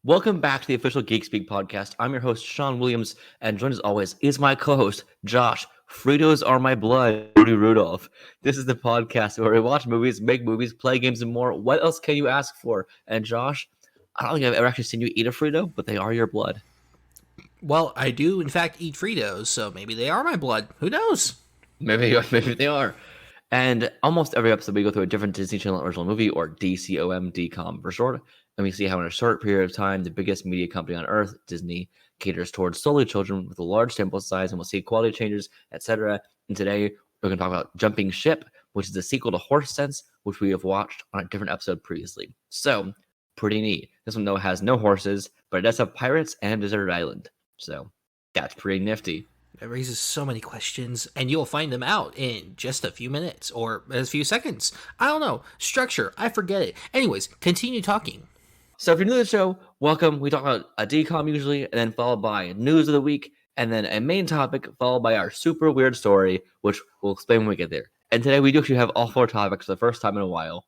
Welcome back to the official GeekSpeak podcast. I'm your host, Sean Williams, and joined as always is my co-host, Josh. Fritos are my blood, Rudy Rudolph. This is the podcast where we watch movies, make movies, play games, and more. What else can you ask for? And Josh, I don't think I've ever actually seen you eat a Frito, but they are your blood. Well, I do, in fact, eat Fritos, so maybe they are my blood. Who knows? Maybe they are. And almost every episode, we go through a different Disney Channel original movie, or DCOM, DCOM for short, and we see how in a short period of time, the biggest media company on Earth, Disney, caters towards solely children with a large sample size, and we'll see quality changes, etc. And today, we're going to talk about Jumping Ship, which is the sequel to Horse Sense, which we have watched on a different episode previously. So, pretty neat. This one, though, has no horses, but it does have pirates and a deserted island. So, that's pretty nifty. That raises so many questions, and you'll find them out in just a few minutes, or a few seconds. I don't know. Structure, I forget it. Anyways, continue talking. So if you're new to the show, welcome. We talk about a DCOM usually, and then followed by news of the week, and then a main topic, followed by our super weird story, which we'll explain when we get there. And today we do actually have all four topics for the first time in a while.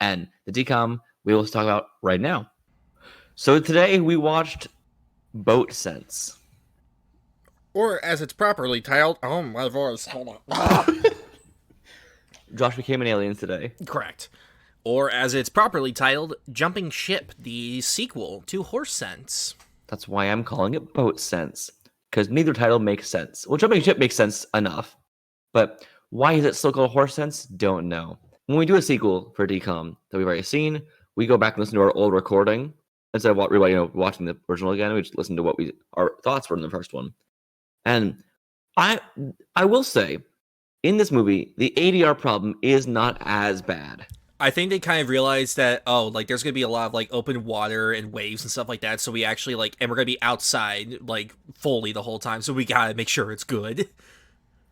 And the DCOM we will talk about right now. So today we watched Boat Sense. Or as it's properly titled, oh my voice, hold on. Josh became an alien today. Correct. Or as it's properly titled, Jumping Ship, the sequel to Horse Sense. That's why I'm calling it Boat Sense, because neither title makes sense. Well, Jumping Ship makes sense enough, but why is it still called Horse Sense? Don't know. When we do a sequel for DCOM that we've already seen, we go back and listen to our old recording instead of watching the original again. We just listen to what our thoughts were in the first one. And I will say, in this movie, the ADR problem is not as bad. I think they kind of realized that, there's going to be a lot of, open water and waves and stuff like that, so we actually, and we're going to be outside, fully the whole time, so we got to make sure it's good.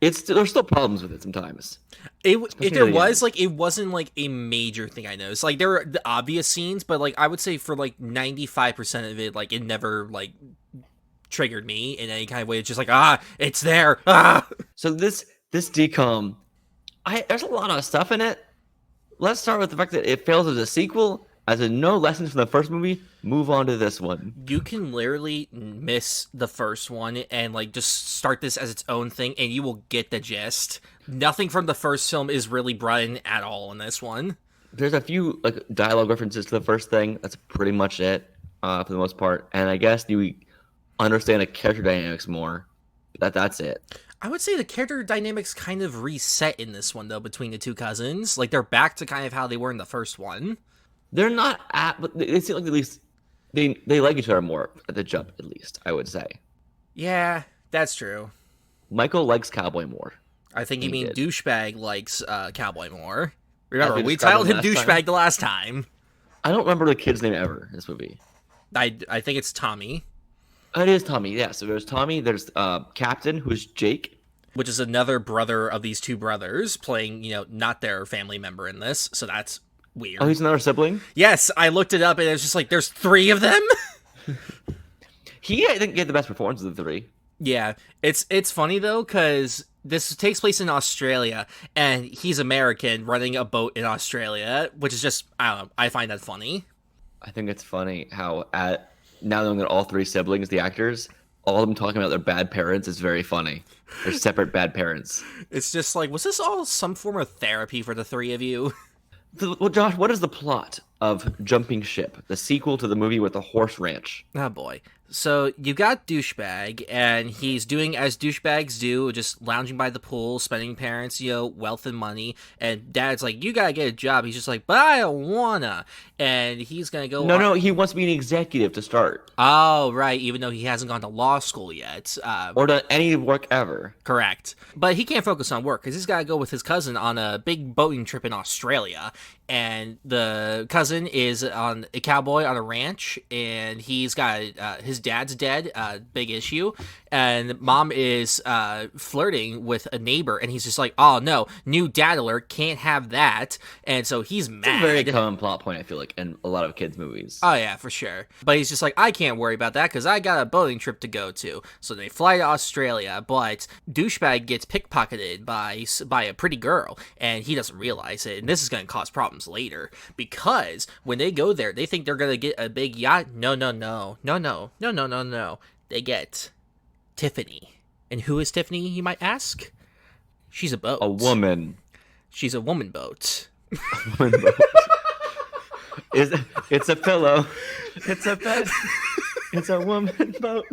There's still problems with it sometimes. It wasn't, a major thing I noticed. There were the obvious scenes, but, I would say for, 95% of it, it never, triggered me in any kind of way. It's just it's there. So this DCOM, there's a lot of stuff in it. Let's start with the fact that it fails as a sequel. As in no lessons from the first movie, move on to this one. You can literally miss the first one and just start this as its own thing and you will get the gist. Nothing from the first film is really brought in at all in this one. There's a few dialogue references to the first thing. That's pretty much it for the most part. And I guess you understand the character dynamics more. That's it. I would say the character dynamics kind of reset in this one, though, between the two cousins. They're back to kind of how they were in the first one. They're not but they seem like at least they like each other more at the jump, at least, I would say. Yeah, that's true. Michael likes Cowboy more. I think you mean Douchebag likes Cowboy more. Remember, we titled him Douchebag the last time. I don't remember the kid's name ever in this movie. I think it's Tommy. It is Tommy, yeah. So there's Tommy, there's Captain, who's Jake. Which is another brother of these two brothers, playing, not their family member in this, so that's weird. Oh, he's another sibling? Yes, I looked it up, and it's just there's three of them? I think, get the best performance of the three. Yeah, it's funny, though, because this takes place in Australia, and he's American, running a boat in Australia, which is just, I don't know, I find that funny. I think it's funny how now knowing that all three siblings, the actors, all of them talking about their bad parents is very funny. They're separate bad parents. It's just was this all some form of therapy for the three of you? Well, Josh, what is the plot of Jumping Ship, the sequel to the movie with the horse ranch? Oh, boy. So you got Douchebag, and he's doing as douchebags do, just lounging by the pool, spending parents, wealth and money. And Dad's like, you gotta get a job. He's just like, but I don't wanna. And he's gonna go. No, he wants to be an executive to start. Oh, right. Even though he hasn't gone to law school yet, or done any work ever. Correct. But he can't focus on work because he's gotta go with his cousin on a big boating trip in Australia. And the cousin is on a cowboy on a ranch, and he's got his dad's dead, big issue, and mom is flirting with a neighbor, and he's just like, oh no, new dad alert, can't have that, and so he's mad. It's a very common plot point, I feel like, in a lot of kids' movies. Oh yeah, for sure. But he's just like, I can't worry about that because I got a boating trip to go to. So they fly to Australia, but Douchebag gets pickpocketed by a pretty girl, and he doesn't realize it, and this is going to cause problems later because is when they go there, they think they're gonna get a big yacht. No, no, no, no, no, no, no, no, no. They get Tiffany. And who is Tiffany, you might ask? She's a boat. A woman. She's a woman boat. Woman boat. It's a pillow. It's a bed. It's a woman boat.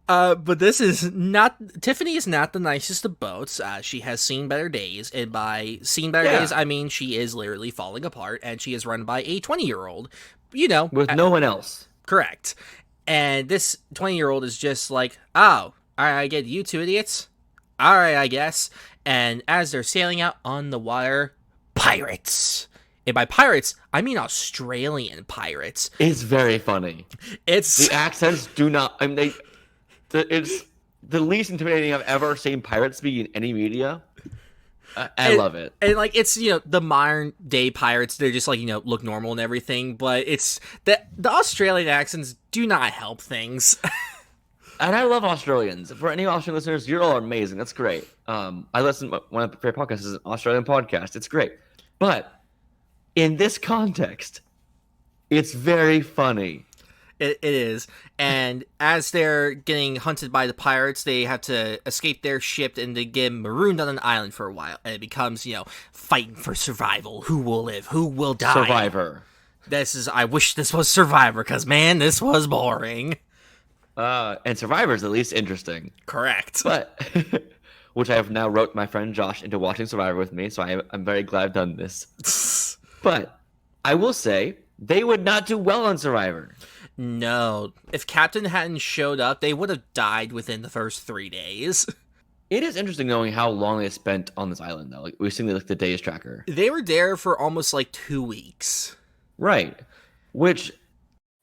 But this is not... Tiffany is not the nicest of boats. She has seen better days. And by seen better days, I mean she is literally falling apart. And she is run by a 20-year-old. You know. With no one else. Correct. And this 20-year-old is just like, oh, all right, I get you two idiots. All right, I guess. And as they're sailing out on the water, pirates. And by pirates, I mean Australian pirates. It's very funny. It's... The accents do not... I mean, it's the least intimidating I've ever seen pirates be in any media. I love it. And, like, it's, you know, the modern day pirates, they're just, like, you know, look normal and everything, but it's... The Australian accents do not help things. And I love Australians. For any Australian listeners, you all are amazing. That's great. I listen... One of my favorite podcasts is an Australian podcast. It's great. But in this context, it's very funny. It is. And as they're getting hunted by the pirates, they have to escape their ship and they get marooned on an island for a while. And it becomes, you know, fighting for survival. Who will live? Who will die? Survivor. I wish this was Survivor, because, man, this was boring. And Survivor's at least interesting. Correct. But, which I have now wrote my friend Josh into watching Survivor with me, so I'm very glad I've done this. But I will say, they would not do well on Survivor. No. If Captain hadn't showed up, they would have died within the first 3 days. It is interesting knowing how long they spent on this island, though. Like, we've seen the days tracker. They were there for almost, like, 2 weeks. Right. Which,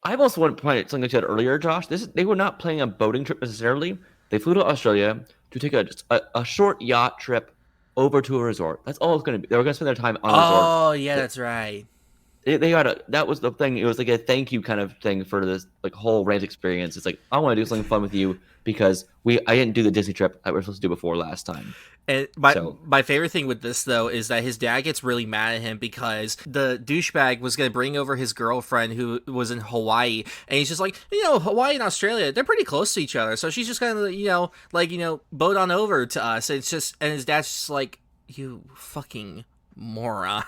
I've also wanted to point out something you said earlier, Josh. They were not planning a boating trip necessarily. They flew to Australia to take a short yacht trip over to a resort. That's all it's going to be. They were going to spend their time on a resort. Oh, yeah, that's right. That was the thing. It was like a thank you kind of thing for this like whole ranch experience. It's like, I want to do something fun with you because I didn't do the Disney trip that we were supposed to do before last time. And my favorite thing with this, though, is that his dad gets really mad at him because the douchebag was going to bring over his girlfriend who was in Hawaii. And he's just like, you know, Hawaii and Australia, they're pretty close to each other. So she's just going to, boat on over to us. And his dad's just like, you fucking moron.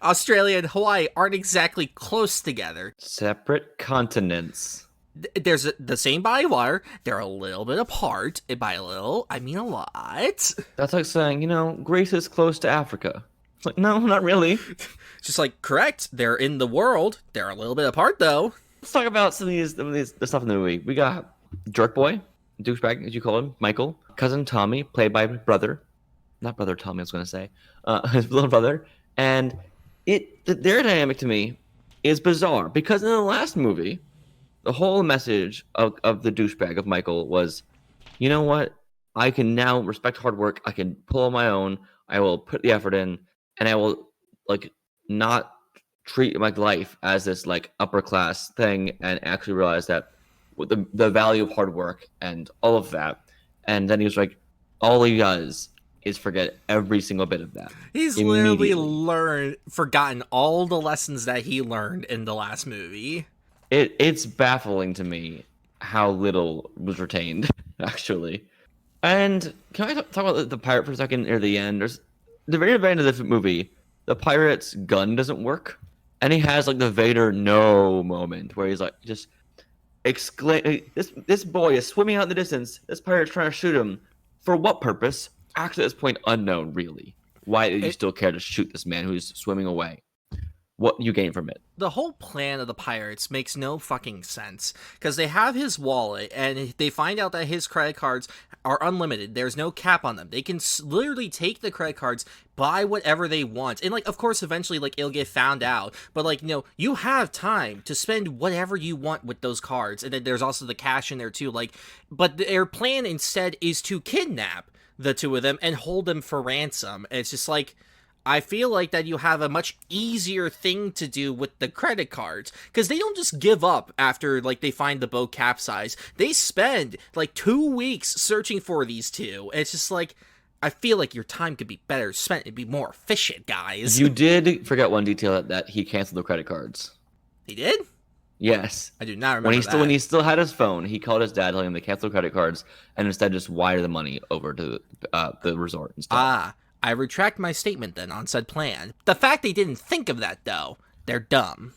Australia and Hawaii aren't exactly close together. Separate continents. There's the same body of water. They're a little bit apart. And by a little, I mean a lot. That's like saying, you know, Greece is close to Africa. It's like, no, not really. Just like, correct. They're in the world. They're a little bit apart, though. Let's talk about some of the stuff in the movie. We got Jerk Boy, douchebag, as you call him, Michael. Cousin Tommy, played by brother. Not brother Tommy, I was going to say. His little brother. And their dynamic to me is bizarre because in the last movie, the whole message of the douchebag of Michael was, you know what? I can now respect hard work. I can pull on my own. I will put the effort in, and I will like not treat my life as this like upper class thing, and actually realize that the value of hard work and all of that. And then he was like, all he does is forget every single bit of that. He's literally forgotten all the lessons that he learned in the last movie. It's baffling to me how little was retained, actually. And can I talk about the pirate for a second near the end? There's the very end of the movie, the pirate's gun doesn't work, and he has like the Vader no moment where he's like just exclaim, this boy is swimming out in the distance. This pirate's trying to shoot him. For what purpose? Actually, at this point, unknown, really. Why do you still care to shoot this man who's swimming away? What you gain from it? The whole plan of the pirates makes no fucking sense. Because they have his wallet, and they find out that his credit cards are unlimited. There's no cap on them. They can literally take the credit cards, buy whatever they want. And, like, of course, eventually, like, it'll get found out. But, like, you know, you have time to spend whatever you want with those cards. And then there's also the cash in there, too. Like, but their plan instead is to kidnap the two of them and hold them for ransom. And it's just like, I feel like that you have a much easier thing to do with the credit cards, because they don't just give up after like they find the boat capsized. They spend like 2 weeks searching for these two. It's just like, I feel like your time could be better spent. It'd be more efficient, guys. You did forget one detail that he canceled the credit cards. He did? Yes. I do not remember that. When he still had his phone, he called his dad telling him to cancel credit cards and instead just wire the money over to the resort instead. I retract my statement then on said plan. The fact they didn't think of that, though, they're dumb.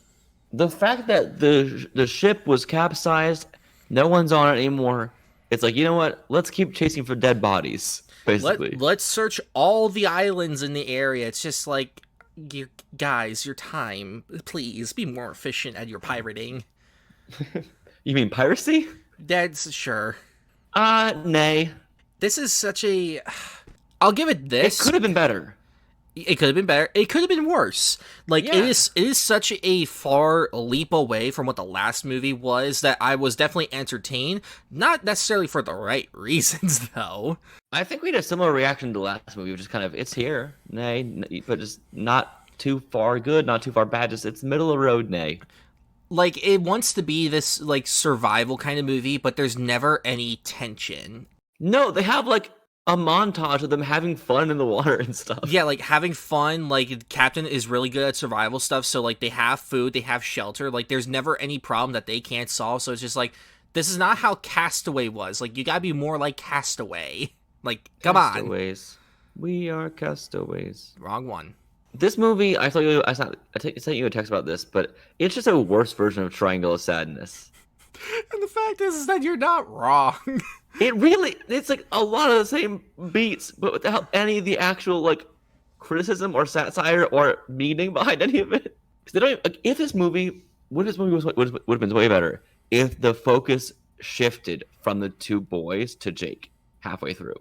The fact that the ship was capsized, no one's on it anymore. It's like, you know what? Let's keep chasing for dead bodies, basically. Let's search all the islands in the area. It's just like, guys, your time. Please be more efficient at your pirating. You mean piracy? That's sure. Nay. This is such a... I'll give it this. It could have been better. It could have been better. It could have been worse. Like, yeah. It is such a far leap away from what the last movie was that I was definitely entertained. Not necessarily for the right reasons, though. I think we had a similar reaction to the last movie, which is kind of, it's here, nay, but just not too far good, not too far bad, just it's middle of the road, nay. Like, it wants to be this, like, survival kind of movie, but there's never any tension. No, they have, like, a montage of them having fun in the water and stuff. Yeah, like, having fun, like, Captain is really good at survival stuff, so, like, they have food, they have shelter, like, there's never any problem that they can't solve, so it's just, like, this is not how Castaway was. Like, you gotta be more like Castaway. Like, come on. Castaways. We are castaways. Wrong one. This movie, I sent you a text about this, but it's just a worse version of Triangle of Sadness. And the fact is that you're not wrong. It's like a lot of the same beats, but without any of the actual, like, criticism or satire or meaning behind any of it. They don't. Like, if this movie would have been way better if the focus shifted from the two boys to Jake halfway through.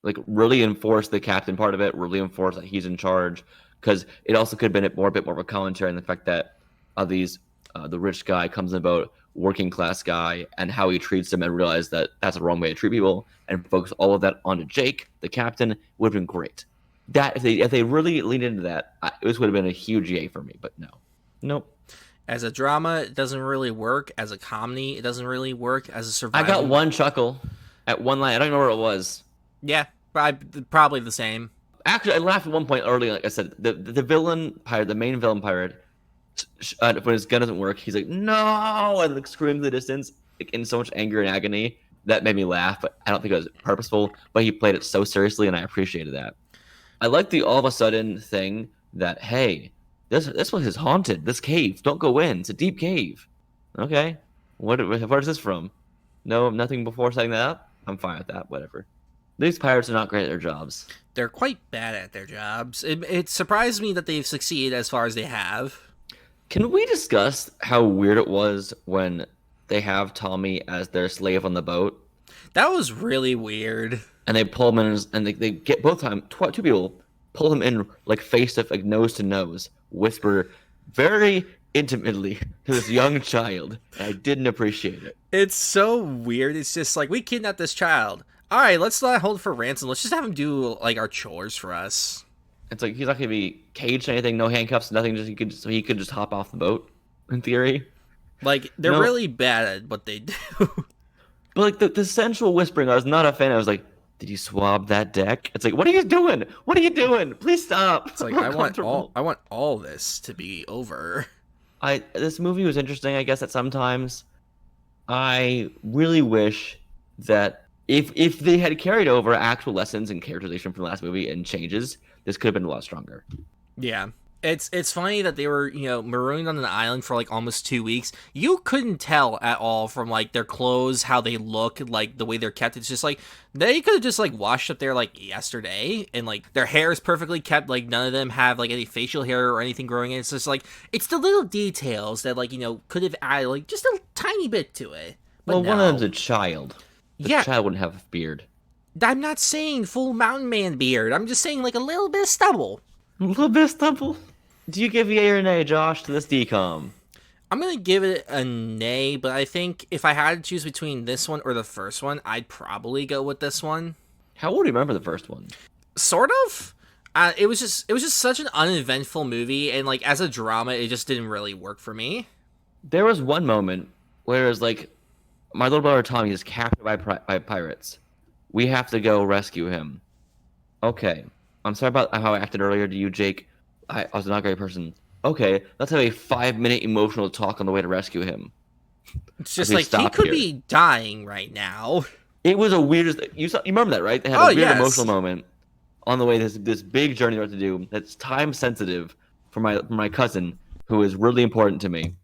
Like, really enforce the captain part of it, really enforce that he's in charge, because it also could have been a bit more of a commentary on the fact that the rich guy comes in about working class guy and how he treats them, and realize that that's the wrong way to treat people, and focus all of that onto Jake, the captain, would have been great. That if they really leaned into that, this would have been a huge yay for me. But nope. As a drama, it doesn't really work. As a comedy, it doesn't really work. As a survival, I got one chuckle at one line. I don't know where it was. Yeah, probably the same. Actually, I laughed at one point early. Like I said, the villain pirate, the main villain pirate, when his gun doesn't work, he's like, no, and like screams in the distance, like, in so much anger and agony. That made me laugh, but I don't think it was purposeful. But he played it so seriously, and I appreciated that. I like the all of a sudden thing that, hey, this place is haunted. This cave, don't go in. It's a deep cave. Okay, where's this from? No, nothing before setting that up. I'm fine with that. Whatever. These pirates are not great at their jobs. They're quite bad at their jobs. It surprised me that they've succeeded as far as they have. Can we discuss how weird it was when they have Tommy as their slave on the boat? That was really weird. And they pull him in, and they get two people pull him in, like, face to, like, nose to nose, whisper very intimately to this young child. And I didn't appreciate it. It's so weird. It's just like, we kidnapped this child. All right, let's not hold it for ransom. Let's just have him do, like, our chores for us. It's like he's not gonna be caged or anything, no handcuffs, nothing. He could just hop off the boat, in theory. Like, they're really bad at what they do. But like the sensual whispering, I was not a fan. I was like, did you swab that deck? It's like, what are you doing? What are you doing? Please stop. It's like, I want all this to be over. This movie was interesting, I guess, at some times. I really wish that if they had carried over actual lessons and characterization from the last movie and changes, this could have been a lot stronger. Yeah. It's funny that they were, marooned on an island for, like, almost 2 weeks. You couldn't tell at all from, like, their clothes, how they look, like, the way they're kept. It's just, like, they could have just, like, washed up there, like, yesterday. And, like, their hair is perfectly kept. Like, none of them have, like, any facial hair or anything growing in. It's just, like, it's the little details that, like, could have added, like, just a tiny bit to it. But well, one of them's a child. The child wouldn't have a beard. I'm not saying full mountain man beard. I'm just saying, like, a little bit of stubble. A little bit of stubble? Do you give yay or nay, Josh, to this DCOM? I'm going to give it a nay, but I think if I had to choose between this one or the first one, I'd probably go with this one. How would you remember the first one? Sort of. It was just such an uneventful movie, and, like, as a drama, it just didn't really work for me. There was one moment where it was like, my little brother Tommy is captured by pirates. We have to go rescue him. Okay. I'm sorry about how I acted earlier to you, Jake. I was not a great person. Okay, let's have a 5-minute emotional talk on the way to rescue him. It's As just we like he stop could here. be dying right now. It was a weird. You remember that, right? They had a Oh weird emotional yes. moment on the way. This big journey what to do. That's time sensitive for my cousin who is really important to me.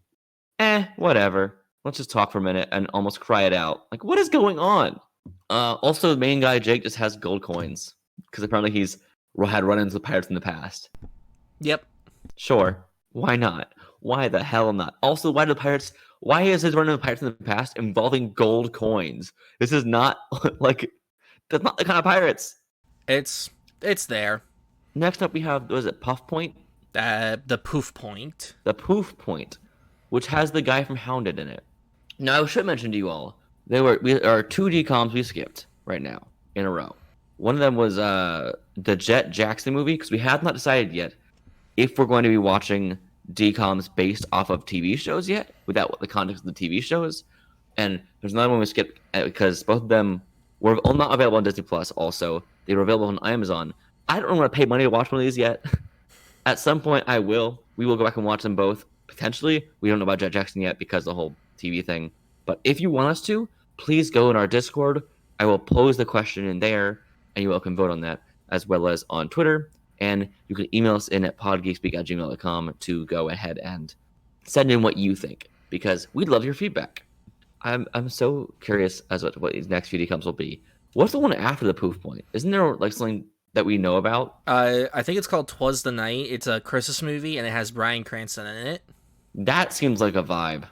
Whatever. Let's just talk for a minute and almost cry it out. Like, what is going on? Also, the main guy Jake just has gold coins because apparently he's had run-ins with pirates in the past. Yep. Sure, why not? Why the hell not? Also, why do the pirates? Why is his run-in with pirates in the past involving gold coins? This is not like that's not the kind of pirates. It's there. Next up, we have was it Puff Point? The poof point. The Poof Point, which has the guy from Hounded in it. Now, I should mention to you all there are two DCOMs we skipped right now in a row. One of them was the Jet Jackson movie because we have not decided yet if we're going to be watching DCOMs based off of TV shows yet, without the context of the TV shows. And there's another one we skipped because both of them were not available on Disney Plus. Also, they were available on Amazon. I don't want to pay money to watch one of these yet. At some point, I will. We will go back and watch them both. Potentially, we don't know about Jet Jackson yet because of the whole TV thing. But if you want us to, please go in our Discord. I will pose the question in there, and you all can vote on that, as well as on Twitter. And you can email us in at podgeekspeak@gmail.com to go ahead and send in what you think, because we'd love your feedback. I'm so curious as to what these next few DCOMs will be. What's the one after the Poof Point? Isn't there like something that we know about? I think it's called 'Twas the Night. It's a Christmas movie and it has Bryan Cranston in it. That seems like a vibe.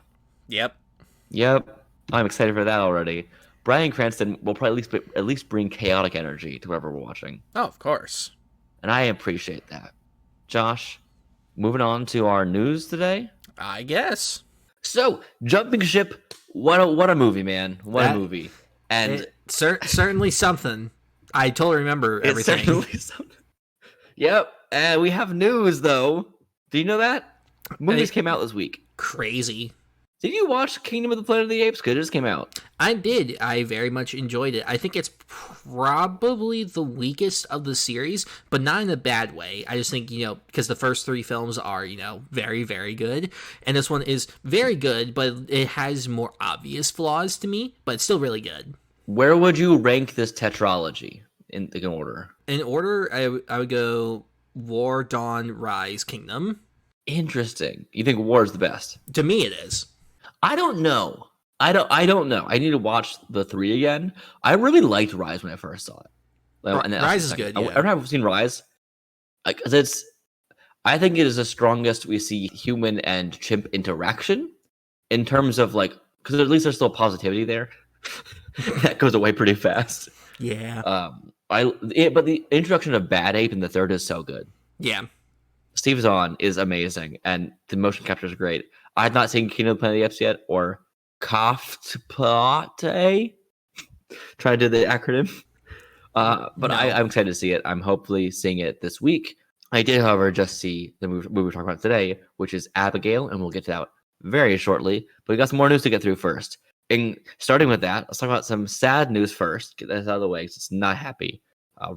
Yep. Yep, I'm excited for that already. Bryan Cranston will probably at least bring chaotic energy to whatever we're watching, Oh, of course. and I appreciate that. Josh, moving on to our news today. I guess. So, jumping ship. What a movie, man! What a movie! And Certainly something. I totally remember it's everything. certainly something. Yep, and we have news though. Do you know that movies came out this week? Crazy. Did you watch Kingdom of the Planet of the Apes? Because it just came out. I did. I very much enjoyed it. I think it's probably the weakest of the series, but not in a bad way. I just think, because the first three films are, very, very good. And this one is very good, but it has more obvious flaws to me, but it's still really good. Where would you rank this tetralogy in order? In order, I would go War, Dawn, Rise, Kingdom. Interesting. You think War is the best? To me, it is. I don't know. I don't know. I need to watch the 3 again. I really liked Rise when I first saw it. Rise is good. Yeah. I don't have seen Rise because I think it is the strongest we see human and chimp interaction in terms of because at least there's still positivity there. That goes away pretty fast. Yeah. But the introduction of Bad Ape in the third is so good. Yeah. Steve Zahn is amazing, and the motion capture is great. I had not seen Kingdom of the Planet of the Apes yet, or Kaftplate. Trying to do the acronym. But No. I'm excited to see it. I'm hopefully seeing it this week. I did, however, just see the movie we're talking about today, which is Abigail, and we'll get to that very shortly. But we got some more news to get through first. And starting with that, let's talk about some sad news first. Get that out of the way because it's not happy.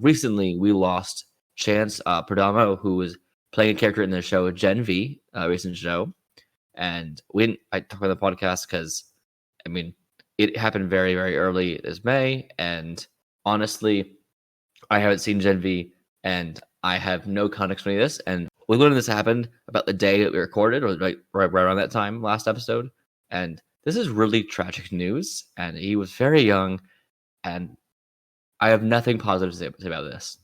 Recently, we lost Chance Perdomo, who was playing a character in the show Gen V, a recent show. And I talked about the podcast because, it happened very, very early this May. And honestly, I haven't seen Gen V, and I have no context for any of this. And we learned this happened about the day that we recorded, or right around that time, last episode. And this is really tragic news. And he was very young, and I have nothing positive to say about this.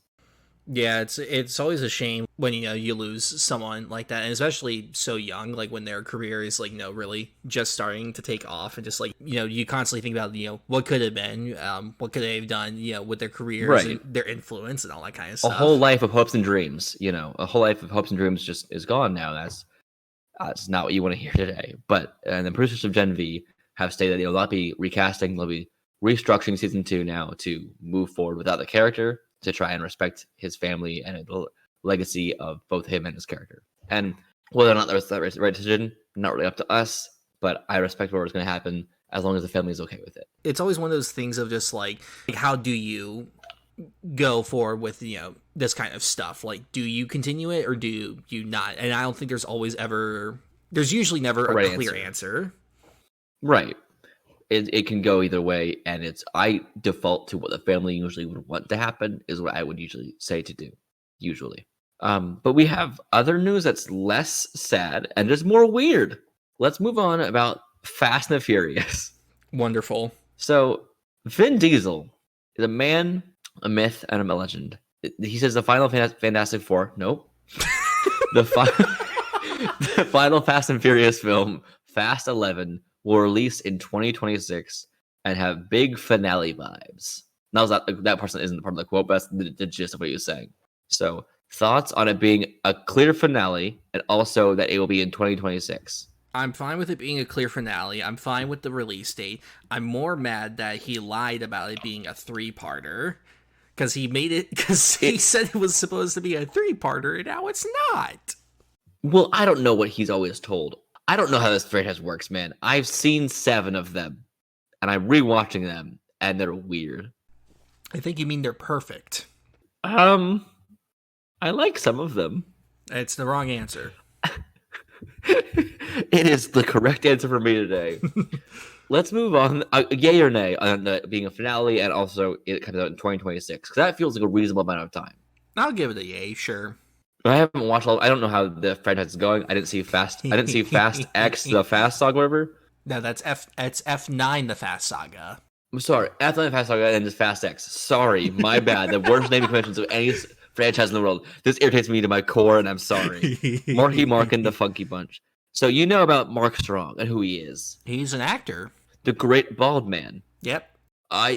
Yeah, it's always a shame when you lose someone like that, and especially so young, like when their career is really just starting to take off, and just you constantly think about what could have been, what could they have done, with their careers, Right, and their influence and all that kind of stuff. A whole life of hopes and dreams, a whole life of hopes and dreams just is gone now. That's not what you want to hear today. But the producers of Gen V have stated that they'll be recasting, they'll be restructuring season 2 now to move forward without the character, to try and respect his family and the legacy of both him and his character. And whether or not that was the right decision, not really up to us, but I respect whatever's going to happen as long as the family is okay with it. It's always one of those things of just how do you go forward with this kind of stuff. Like, do you continue it or do you not? And I don't think there's usually never a clear answer. Right. It can go either way, and I default to what the family usually would want to happen is what I would usually say to do, usually. But we have other news that's less sad and just more weird. Let's move on about Fast and the Furious. Wonderful. So Vin Diesel is a man, a myth, and a legend. He says the final Fantastic Four. Nope. the final Fast and Furious film, Fast 11, will release in 2026 and have big finale vibes. That person isn't part of the quote, but that's the gist of what he was saying. So, thoughts on it being a clear finale, and also that it will be in 2026. I'm fine with it being a clear finale. I'm fine with the release date. I'm more mad that he lied about it being a 3-parter. Because he said it was supposed to be a 3-parter, and now it's not. Well, I don't know what he's always told. I don't know how this franchise works, man. I've seen 7 of them, and I'm rewatching them, and they're weird. I think you mean they're perfect. I like some of them. It's the wrong answer. It is the correct answer for me today. Let's move on. Yay or nay on being a finale, and also it comes out in 2026, because that feels like a reasonable amount of time. I'll give it a yay, sure. I haven't watched I don't know how the franchise is going. I didn't see Fast X, the Fast Saga, whatever. No, it's F9, the Fast Saga. I'm sorry, F9, the Fast Saga, and just Fast X. Sorry, my bad. The worst naming conventions of any franchise in the world. This irritates me to my core, and I'm sorry. Mark and the Funky Bunch. So you know about Mark Strong and who he is. He's an actor. The great bald man. Yep.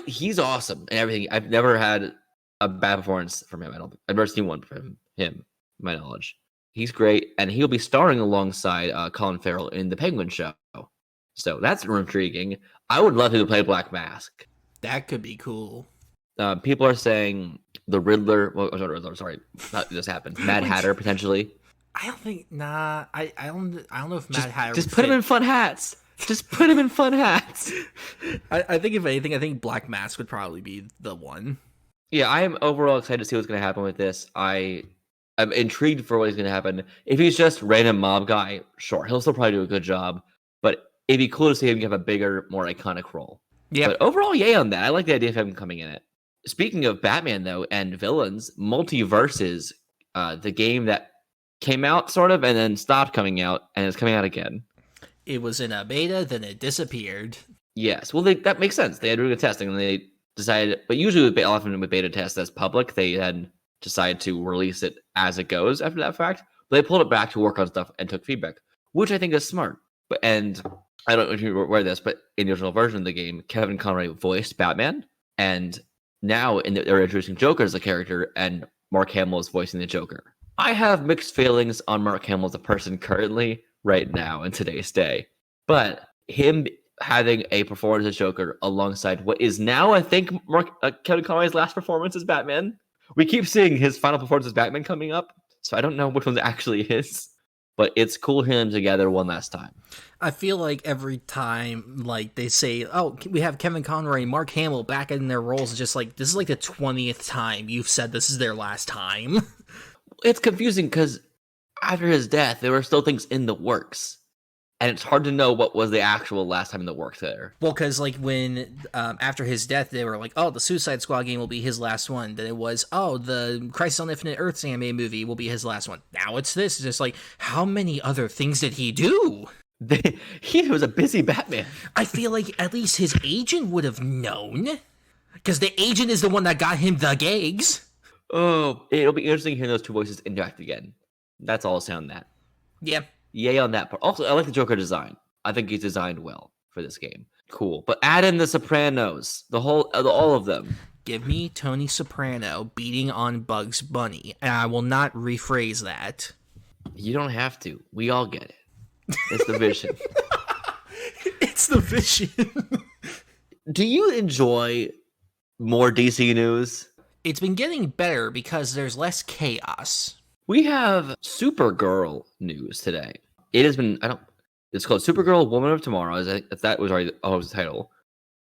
He's awesome and everything. I've never had a bad performance from him. I've never seen one from him. My knowledge. He's great, and he'll be starring alongside Colin Farrell in the Penguin Show. So that's intriguing. I would love him to play Black Mask. That could be cool. People are saying the Riddler. Sorry, this happened. Mad Hatter potentially. I don't think. Nah, I don't know if Mad Hatter. Just put him in fun hats. Just put him in fun hats. I think if anything, I think Black Mask would probably be the one. Yeah, I am overall excited to see what's going to happen with this. I'm intrigued for what is going to happen. If he's just random mob guy, sure, he'll still probably do a good job. But it'd be cool to see him have a bigger, more iconic role. Yeah. But overall, yay on that. I like the idea of him coming in it. Speaking of Batman, though, and villains, Multiverses, the game that came out, sort of, and then stopped coming out, and it's coming out again. It was in a beta, then it disappeared. Yes. Well, that makes sense. They had really good testing, and they decided, but usually often with beta tests that's public, they then decide to release it as it goes after that fact. But they pulled it back to work on stuff and took feedback, which I think is smart. And I don't know if you were aware of this, but in the original version of the game, Kevin Conroy voiced Batman, and now they're introducing Joker as a character, and Mark Hamill is voicing the Joker. I have mixed feelings on Mark Hamill as a person currently, right now, in today's day. But him having a performance as Joker alongside what is now, I think, Kevin Conroy's last performance as Batman. We keep seeing his final performance as Batman coming up, so I don't know which one actually is. But it's cool hearing them together one last time. I feel like every time, like, they say, oh, we have Kevin Conroy and Mark Hamill back in their roles, it's just like, this is like the 20th time you've said this is their last time. It's confusing because after his death, there were still things in the works. And it's hard to know what was the actual last time in the works there. Well, because, like, when, after his death, they were like, oh, the Suicide Squad game will be his last one. Then it was, oh, the Crisis on Infinite Earths anime movie will be his last one. Now it's this. It's just like, how many other things did he do? He was a busy Batman. I feel like at least his agent would have known. Because the agent is the one that got him the gigs. Oh, it'll be interesting hearing those two voices interact again. That's all I'll say on that. Yeah. Yay on that part. Also, I like the Joker design. I think he's designed well for this game. Cool. But add in the Sopranos. All of them. Give me Tony Soprano beating on Bugs Bunny. And I will not rephrase that. You don't have to. We all get it. It's the vision. It's the vision. Do you enjoy more DC news? It's been getting better because there's less chaos. We have Supergirl news today. It has been, it's called Supergirl Woman of Tomorrow, if that was already the title.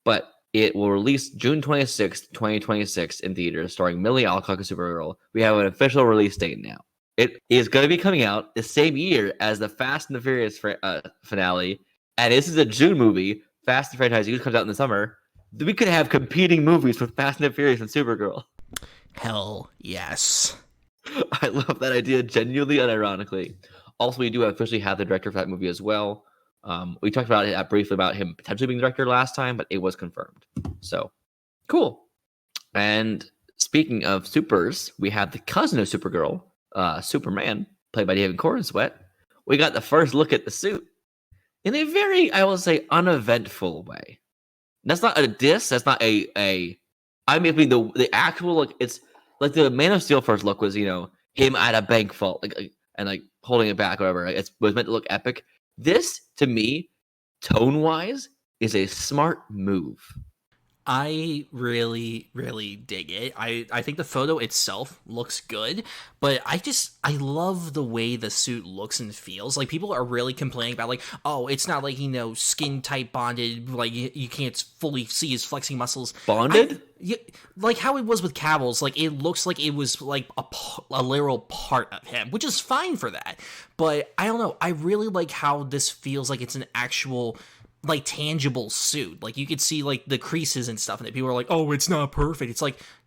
But It will release June 26th, 2026 in theaters, starring Millie Alcock as Supergirl. We have an official release date now. It is going to be coming out the same year as the Fast and the Furious finale, and this is a June movie. Fast and Franchise usually comes out in the summer. We could have competing movies with Fast and the Furious and Supergirl. Hell yes. I love that idea, genuinely unironically. Also, we do officially have the director for that movie as well. We talked about it briefly about him potentially being the director last time, but it was confirmed. So, cool. And speaking of supers, we have the cousin of Supergirl, Superman, played by David Corenswet. We got the first look at the suit in a very, I will say, uneventful way. That's not a diss. That's not I mean, the actual, like, it's like the Man of Steel first look was, him at a bank vault, and holding it back, whatever. It was meant to look epic. This, to me, tone-wise, is a smart move. I really, really dig it. I think the photo itself looks good, but I love the way the suit looks and feels. Like, people are really complaining about, oh, it's not skin tight bonded, you can't fully see his flexing muscles. Bonded? Yeah, like how it was with Cavill's, it looks like it was a literal part of him, which is fine for that. But I don't know, I really like how this feels like it's an actual tangible suit. You could see the creases and stuff, and people are like, oh, it's not perfect. It's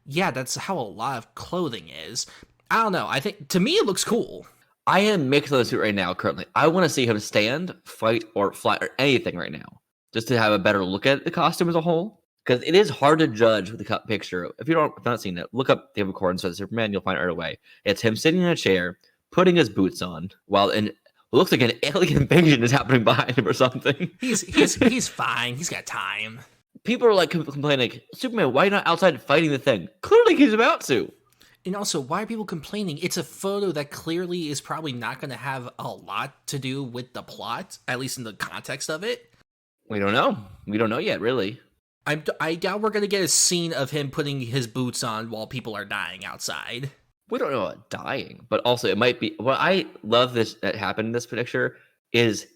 yeah, that's how a lot of clothing is. I don't know, I think to me it looks cool. I am mixed on the suit right now currently. I want to see him stand, fight, or fly, or anything right now, just to have a better look at the costume as a whole, because it is hard to judge with the cut picture. If you've not seen it, look up David Corenswet Superman, you'll find it right away. It's him sitting in a chair, putting his boots on, while it looks like an alien invasion is happening behind him or something. He's fine. He's got time. People are complaining, Superman, why not outside fighting the thing? Clearly he's about to. And also, why are people complaining? It's a photo that clearly is probably not going to have a lot to do with the plot, at least in the context of it. We don't know. We don't know yet, really. I doubt we're going to get a scene of him putting his boots on while people are dying outside. We don't know about dying, but also it might be. What I love that happened in this picture is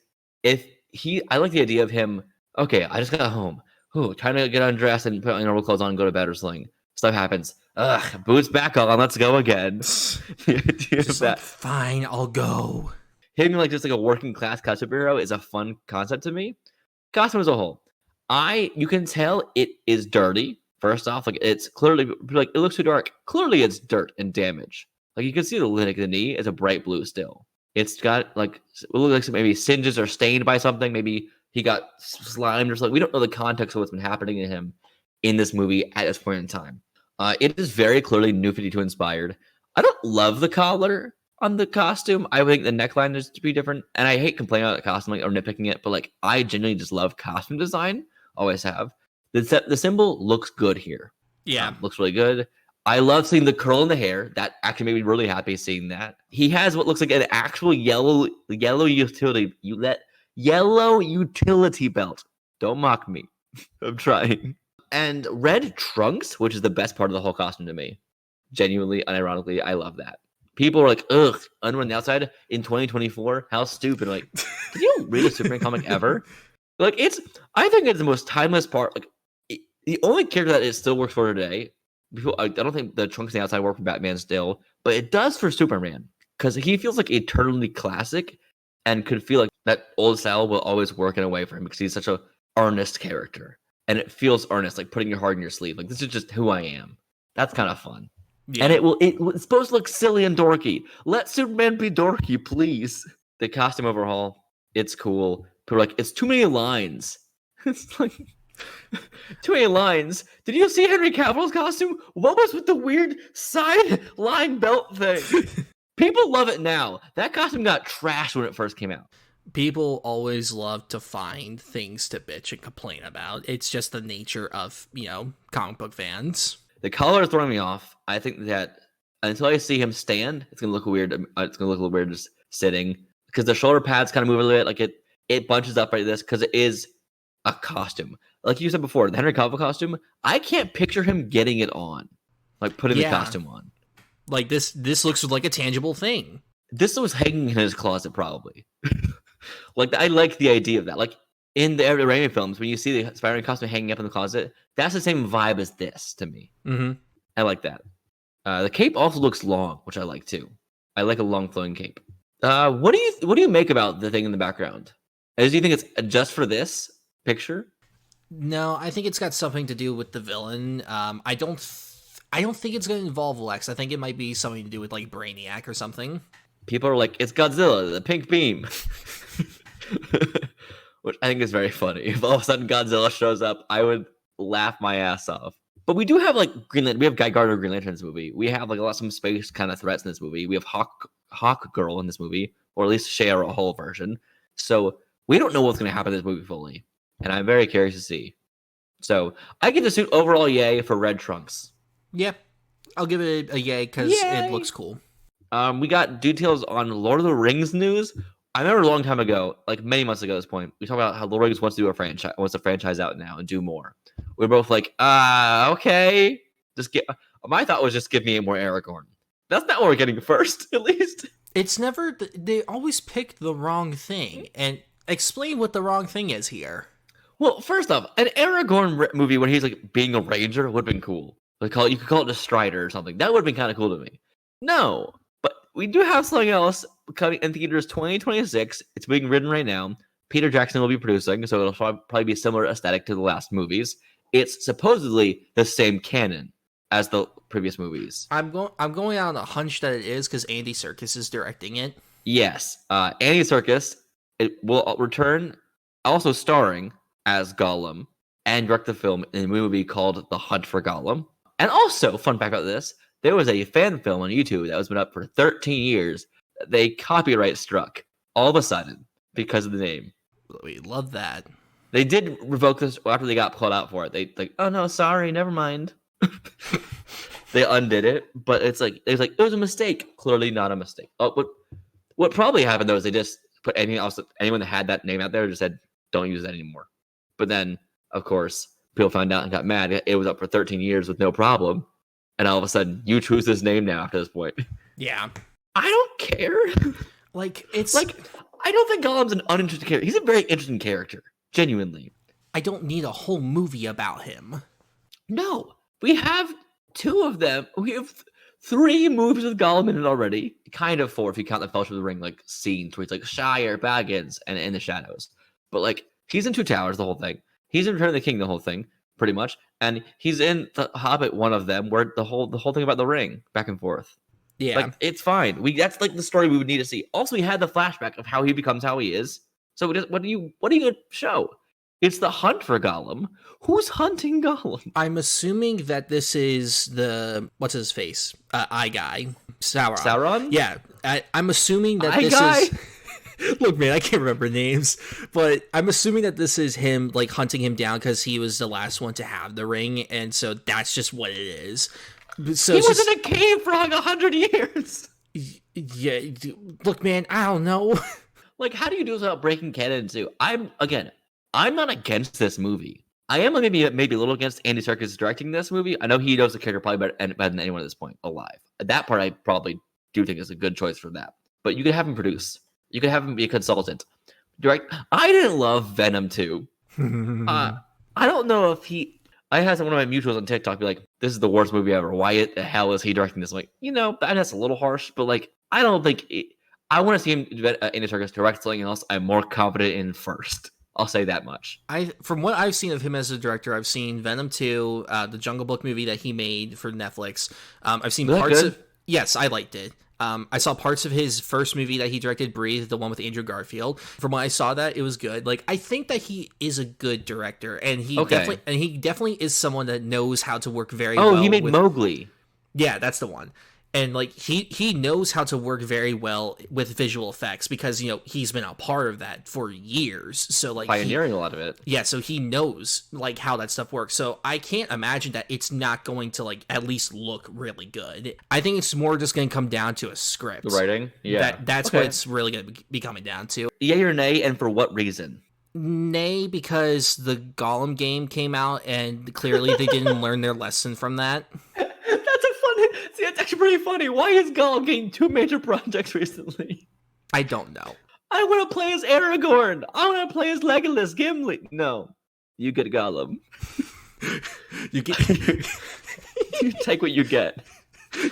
I like the idea of him. Okay, I just got home. Trying to get undressed and put normal clothes on and go to bed or something. Stuff happens. Ugh, boots back on. Let's go again. The idea of that. Fine, I'll go. Him just a working class superhero is a fun concept to me. Costume as a whole, you can tell it is dirty. First off, it's clearly it looks too dark. Clearly, it's dirt and damage. You can see the knee is a bright blue still. It's got it looks like maybe singes or stained by something. Maybe he got slimed or something. We don't know the context of what's been happening to him in this movie at this point in time. It is very clearly New 52 inspired. I don't love the collar on the costume. I think the neckline is to be different, and I hate complaining about the costume or nitpicking it. But I genuinely just love costume design. Always have. The symbol looks good here. Yeah. Looks really good. I love seeing the curl in the hair. That actually made me really happy seeing that. He has what looks like an actual yellow utility belt. Don't mock me. I'm trying. And red trunks, which is the best part of the whole costume to me. Genuinely, unironically, I love that. People are like, ugh, Underwear on the outside in 2024? How stupid. Did you read a Superman comic ever? I think it's the most timeless part. The only character that it still works for today, I don't think the trunks on the outside work for Batman still, but it does for Superman, because he feels eternally classic and could feel like that old style will always work in a way for him because he's such a earnest character. And it feels earnest, putting your heart in your sleeve. This is just who I am. That's kind of fun. Yeah. And it's supposed to look silly and dorky. Let Superman be dorky, please. The costume overhaul, it's cool. People are it's too many lines. It's too many lines. Did you see Henry Cavill's costume? What was with the weird side line belt thing? People love it now. That costume got trashed when it first came out. People always love to find things to bitch and complain about. It's just the nature of, comic book fans. The color is throwing me off. I think that until I see him stand, it's going to look weird. It's going to look a little weird just sitting, because the shoulder pads kind of move a little bit. It bunches up like this because it is a costume. Like you said before, the Henry Cavill costume, I can't picture him getting it on, putting the costume on. This looks like a tangible thing. This was hanging in his closet probably. I like the idea of that. in the Raimi films, when you see the Spider-Man costume hanging up in the closet, that's the same vibe as this to me. Mm-hmm. I like that. The cape also looks long, which I like too. I like a long flowing cape. What do you make about the thing in the background? Do you think it's just for this picture? No, I think it's got something to do with the villain. I don't think it's going to involve Lex. I think it might be something to do with like Brainiac or something. People are like, it's Godzilla, the pink beam. Which I think is very funny. If all of a sudden Godzilla shows up, I would laugh my ass off. But we do have like Green Lantern. We have Guy Gardner Green Lantern in this movie. We have like a lot of some space kind of threats in this movie. We have Hawk Girl in this movie, or at least share a whole version. So we don't know what's going to happen in this movie fully, and I'm very curious to see. So I give the suit overall yay for red trunks. Yeah, I'll give it a yay because it looks cool. We got details on Lord of the Rings news. I remember a long time ago, like many months ago at this point, we talked about how Lord of the Rings wants to do wants a franchise out now and do more. We're both like, okay. My thought was just give me more Aragorn. That's not what we're getting first, at least. It's never, they always pick the wrong thing. And explain what the wrong thing is here. Well, first off, an Aragorn movie when he's like being a ranger would have been cool. Like you could call it a Strider or something. That would have been kind of cool to me. No. But we do have something else coming in theaters 2026. It's being written right now. Peter Jackson will be producing, so it'll probably be a similar aesthetic to the last movies. It's supposedly the same canon as the previous movies. I'm going on a hunch that it is because Andy Serkis is directing it. Yes, Andy Serkis will return, also starring as Gollum, and direct the film in a movie called The Hunt for Gollum. And also, fun fact about this. There was a fan film on YouTube that was been up for 13 years. They copyright struck all of a sudden because of the name. We love that. They did revoke this after they got pulled out for it. They like, oh no, sorry, never mind. They undid it, but it was a mistake. Clearly not a mistake. Oh, what probably happened though is they just put anyone that had that name out there just said don't use that anymore. But then, of course, people found out and got mad. It was up for 13 years with no problem. And all of a sudden, you choose this name now after this point. Yeah. I don't care. Like, it's... Like, I don't think Gollum's an uninteresting character. He's a very interesting character. Genuinely. I don't need a whole movie about him. No. We have two of them. We have 3 movies with Gollum in it already. Kind of 4 if you count the Fellowship of the Ring, like, scenes where he's like, Shire, Baggins, and in the shadows. But, like, he's in Two Towers, the whole thing. He's in Return of the King, the whole thing. Pretty much, and he's in The Hobbit, one of them, where the whole thing about the ring, back and forth. Yeah, like it's fine. That's like the story we would need to see. Also, we had the flashback of how he becomes how he is. So, what are you gonna show? It's the hunt for Gollum. Who's hunting Gollum? I'm assuming that this is the what's his face, eye guy, Sauron. Yeah, I'm assuming that this is. Look, man, I can't remember names, but I'm assuming that this is him, like, hunting him down because he was the last one to have the ring, and so that's just what it is. So he was in a cave for like 100 years. Yeah, look, man, I don't know. Like, how do you do this without breaking canon too? I'm not against this movie. I am maybe a little against Andy Serkis directing this movie. I know he knows the character probably better than anyone at this point alive. That part I probably do think is a good choice for that. But you could have him produce. You could have him be a consultant. Direct. I didn't love Venom 2. I don't know if I had one of my mutuals on TikTok be like, this is the worst movie ever. Why the hell is he directing this? I'm like, that's a little harsh, but like, I don't think I want to see him, Andy Serkis, direct something else I'm more confident in first. I'll say that much. From what I've seen of him as a director, I've seen Venom 2, the Jungle Book movie that he made for Netflix. I've seen parts of... Yes, I liked it. I saw parts of his first movie that he directed, Breathe, the one with Andrew Garfield. From what I saw, that it was good. Like, I think that he is a good director, and he definitely is someone that knows how to work very well. Oh, he made Mowgli. Yeah, that's the one. And like he knows how to work very well with visual effects because he's been a part of that for years. So like pioneering a lot of it. Yeah, so he knows like how that stuff works. So I can't imagine that it's not going to like at least look really good. I think it's more just going to come down to a script. The writing, yeah. That's what it's really going to be coming down to. Yay or nay, and for what reason? Nay, because the Gollum game came out and clearly they didn't learn their lesson from that. That's actually pretty funny. Why is Gollum getting 2 major projects recently? I don't know. I want to play as Aragorn. I want to play as Legolas, Gimli. No, you get Gollum. You get You take what you get.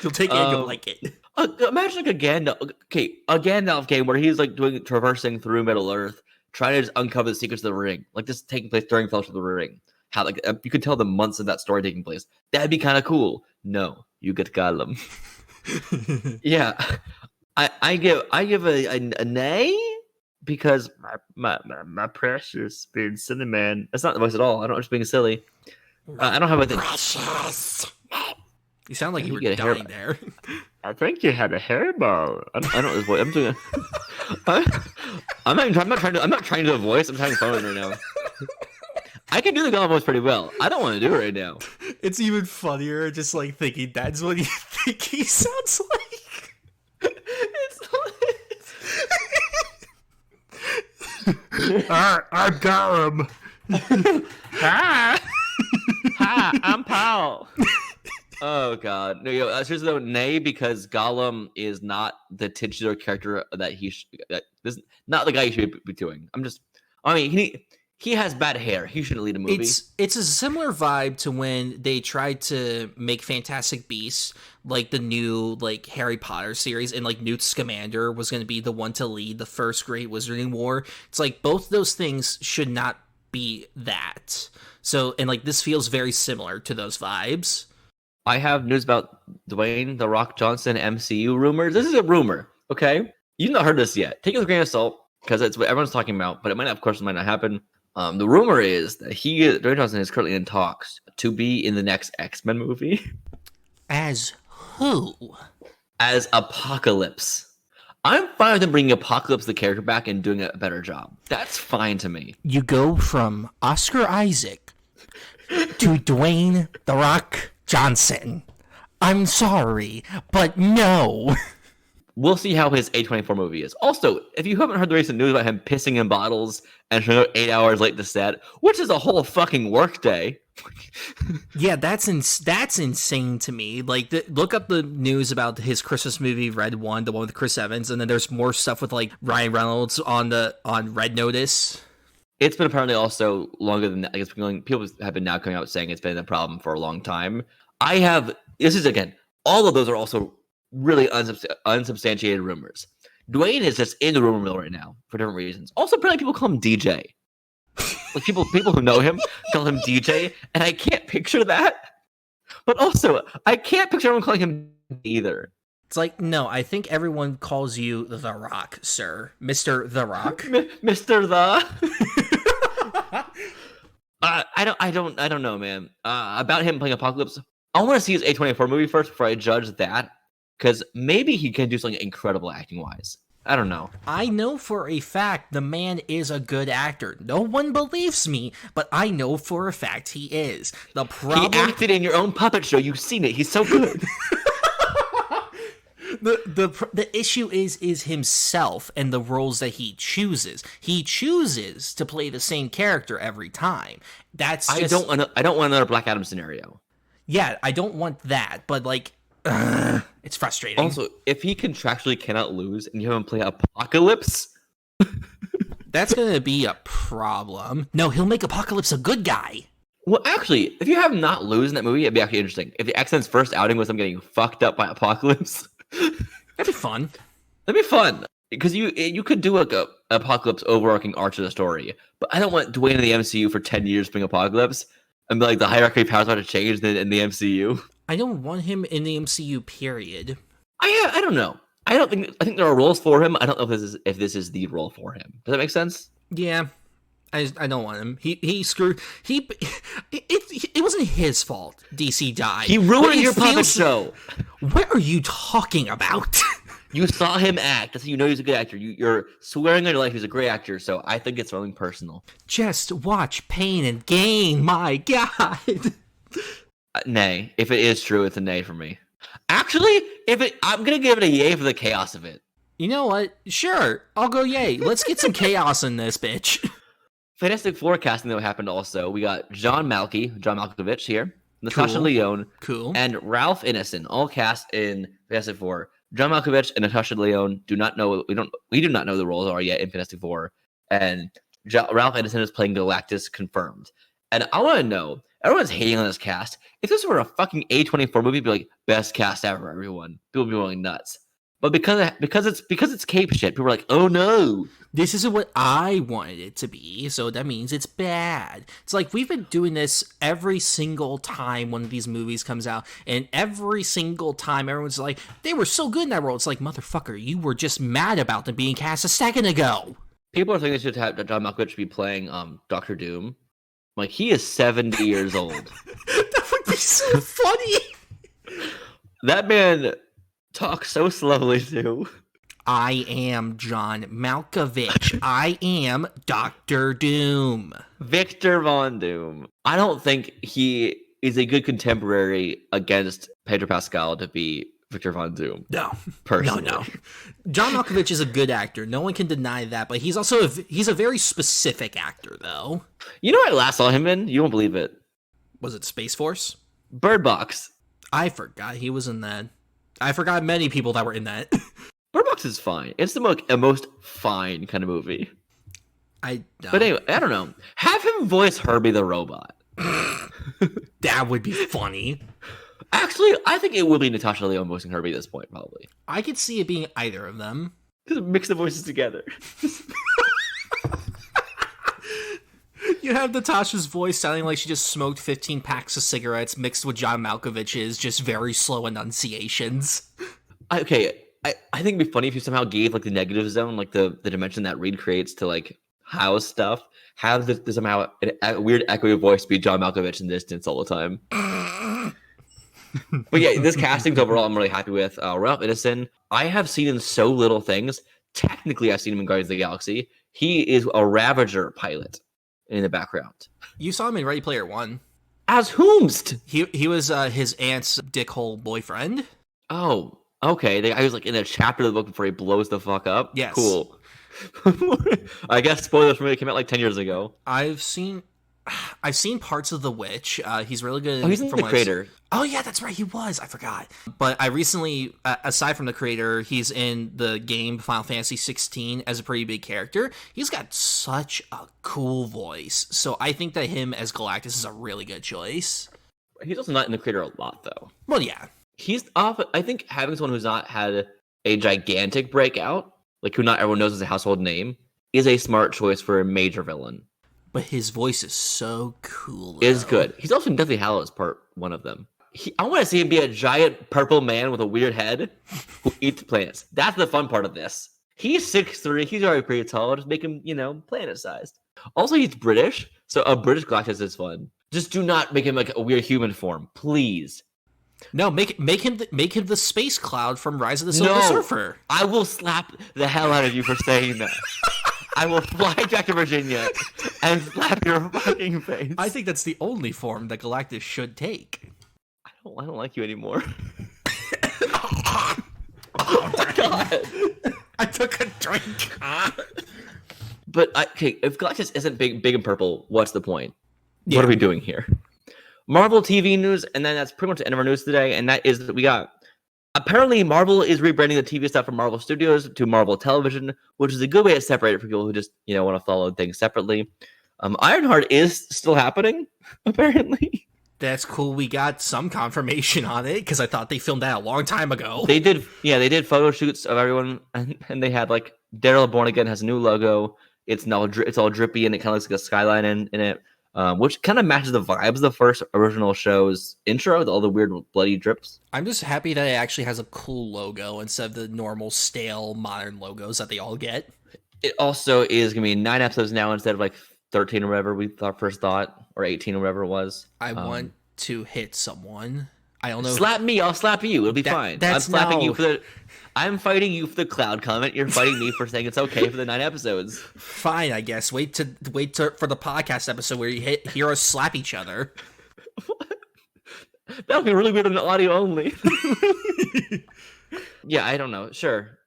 You'll take it and you'll like it. Imagine like a Gandalf game where he's like traversing through Middle Earth, trying to just uncover the secrets of the ring. Like this taking place during Fellowship of the Ring. How like you could tell the months of that story taking place. That'd be kind of cool. No, you get Gollum. Yeah, I give a nay because my precious being silly man. That's not the voice at all. I'm just being silly. I don't have a thing. Precious. You sound like you were dying there. I think you had a hairball. I don't know this voice. I'm doing. I'm not trying to do a voice. I'm trying to phone right now. I can do the Gollum voice pretty well. I don't want to do it right now. It's even funnier just like thinking that's what you think he sounds like. I got him. Hi, I'm Paul. Oh god, no, seriously though, nay, because Gollum is not the titular character that this is not the guy you should be doing. He has bad hair. He shouldn't lead a movie. It's a similar vibe to when they tried to make Fantastic Beasts like the new like Harry Potter series, and like Newt Scamander was going to be the one to lead the first Great Wizarding War. It's like both those things should not be that. So, and like this feels very similar to those vibes. I have news about Dwayne "The Rock" Johnson MCU rumors. This is a rumor, okay? You've not heard this yet. Take it with a grain of salt because it's what everyone's talking about, but it might not, of course, it might not happen. The rumor is that Dwayne Johnson is currently in talks to be in the next X-Men movie. As who? As Apocalypse. I'm fine with them bringing Apocalypse the character back and doing a better job. That's fine to me. You go from Oscar Isaac to Dwayne "The Rock" Johnson. I'm sorry, but no. We'll see how his A24 movie is. Also, if you haven't heard the recent news about him pissing in bottles and showing up 8 hours late to set, which is a whole fucking work day. Yeah, that's insane to me. Like, look up the news about his Christmas movie Red One, the one with Chris Evans, and then there's more stuff with like Ryan Reynolds on Red Notice. It's been apparently also longer than that. People have been now coming out saying it's been a problem for a long time. All of those are also really unsubstantiated rumors. Dwayne is just in the rumor mill right now for different reasons. Also, apparently people call him DJ. Like people who know him call him DJ, and I can't picture that. But also, I can't picture anyone calling him either. It's like, no, I think everyone calls you The Rock, sir. Mr. The Rock. Mr. The. I don't know, man. About him playing Apocalypse, I want to see his A24 movie first before I judge that, because maybe he can do something incredible acting-wise. I don't know. I know for a fact the man is a good actor. No one believes me, but I know for a fact he is. He acted in your own puppet show. You've seen it. He's so good. The issue is himself and the roles that he chooses. He chooses to play the same character every time. I don't want another Black Adam scenario. Yeah, I don't want that, but like, it's frustrating. Also, if he contractually cannot lose and you have him play Apocalypse, that's gonna be a problem. No, he'll make Apocalypse a good guy. Well, actually, if you have him not lose in that movie, it'd be actually interesting. If the X-Men's first outing was him getting fucked up by Apocalypse, that'd be fun. That'd be fun because you could do like a Apocalypse overarching arc of the story, but I don't want Dwayne in the MCU for 10 years being Apocalypse. And be like the hierarchy of powers are to change in the MCU. I don't want him in the MCU. Period. I don't know. I think there are roles for him. I don't know if this is the role for him. Does that make sense? Yeah, I don't want him. He screwed. It wasn't his fault. DC died. He ruined your puppet show. What are you talking about? You saw him act. That's how you know he's a good actor. You're swearing on your life he's a great actor, so I think it's something personal. Just watch Pain and Gain, my God. Nay. If it is true, it's a nay for me. Actually, I'm going to give it a yay for the chaos of it. You know what? Sure, I'll go yay. Let's get some chaos in this bitch. Fantastic Four casting that happened also. We got John Malkovich here, Natasha Lyonne, cool, and Ralph Ineson, all cast in Fantastic Four. John Malkovich and Natasha Lyonne do not know. We do not know the roles are yet in Fantastic Four, and Ralph Ineson is playing Galactus, confirmed. And I want to know, everyone's hating on this cast. If this were a fucking A24 movie, it'd be like best cast ever, everyone. People would be going nuts. But because it's cape shit, people are like, oh no. This isn't what I wanted it to be, so that means it's bad. It's like we've been doing this every single time one of these movies comes out, and every single time everyone's like, they were so good in that role. It's like, motherfucker, you were just mad about them being cast a second ago. People are thinking they should have John Malkovich be playing Doctor Doom. Like, he is 70 years old. That would be so funny. That man talks so slowly too. I am John Malkovich. I am Dr. Doom. Victor Von Doom. I don't think he is a good contemporary against Pedro Pascal to be Victor Von Doom. No. Personally. No. John Malkovich is a good actor. No one can deny that, but he's also he's a very specific actor, though. You know what I last saw him in? You won't believe it. Was it Space Force? Bird Box. I forgot he was in that. I forgot many people that were in that. Bird Box is fine. It's the most fine kind of movie. But anyway, I don't know. Have him voice Herbie the Robot. That would be funny. Actually, I think it will be Natasha Lyonne voicing Herbie at this point, probably. I could see it being either of them. Just mix the voices together. You have Natasha's voice sounding like she just smoked 15 packs of cigarettes mixed with John Malkovich's just very slow enunciations. Okay, I think it'd be funny if you somehow gave like the negative zone, like the dimension that Reed creates to like house stuff, have the somehow a weird echoey voice be John Malkovich in distance all the time. But yeah, this casting's overall I'm really happy with. Ralph Ineson, I have seen in so little things. Technically, I've seen him in Guardians of the Galaxy. He is a Ravager pilot in the background. You saw him in Ready Player One. As whomst? He was his aunt's dickhole boyfriend. Oh, okay. I was like in a chapter of the book before he blows the fuck up. Yes. Cool. I guess spoilers for me. It came out like 10 years ago. I've seen parts of The Witch. He's really good. Oh, he's in the creator. Oh yeah, that's right. He was. I forgot. But I recently, aside from the creator, he's in the game Final Fantasy 16 as a pretty big character. He's got such a cool voice. So I think that him as Galactus is a really good choice. He's also not in the creator a lot, though. Well, yeah. He's off. I think having someone who's not had a gigantic breakout, like who not everyone knows as a household name, is a smart choice for a major villain. But his voice is so cool. Is good. He's also in Deathly Hallows, part one of them. I want to see him be a giant purple man with a weird head who eats planets. That's the fun part of this. He's 6'3". He's already pretty tall. Just make him, planet-sized. Also, he's British, so a British Galactus is fun. Just do not make him like a weird human form, please. No, make him the space cloud from Rise of the Silver Surfer. I will slap the hell out of you for saying that. I will fly back to Virginia and slap your fucking face. I think that's the only form that Galactus should take. I don't like you anymore. Oh my god! I took a drink. But okay, if Galactus isn't big and purple, what's the point? Yeah. What are we doing here? Marvel TV news, and then that's pretty much the end of our news today. And that is that we got. Apparently, Marvel is rebranding the TV stuff from Marvel Studios to Marvel Television, which is a good way to separate it for people who just want to follow things separately. Ironheart is still happening, apparently. That's cool. We got some confirmation on it because I thought they filmed that a long time ago. They did photo shoots of everyone, and they had like Daryl Born Again has a new logo. It's all drippy and it kind of looks like a skyline in it, which kind of matches the vibes of the first original show's intro with all the weird bloody drips. I'm just happy that it actually has a cool logo instead of the normal stale modern logos that they all get. It also is gonna be 9 episodes now instead of like 13 or whatever we first thought, or 18 or whatever it was. I want to hit someone. I don't know. Slap me, I'll slap you. It'll be fine. I'm fighting you for the cloud comment. You're fighting me for saying it's okay for the 9 episodes. Fine, I guess. Wait for the podcast episode where you hear us slap each other. That would be really weird on the audio only. Yeah, I don't know. Sure.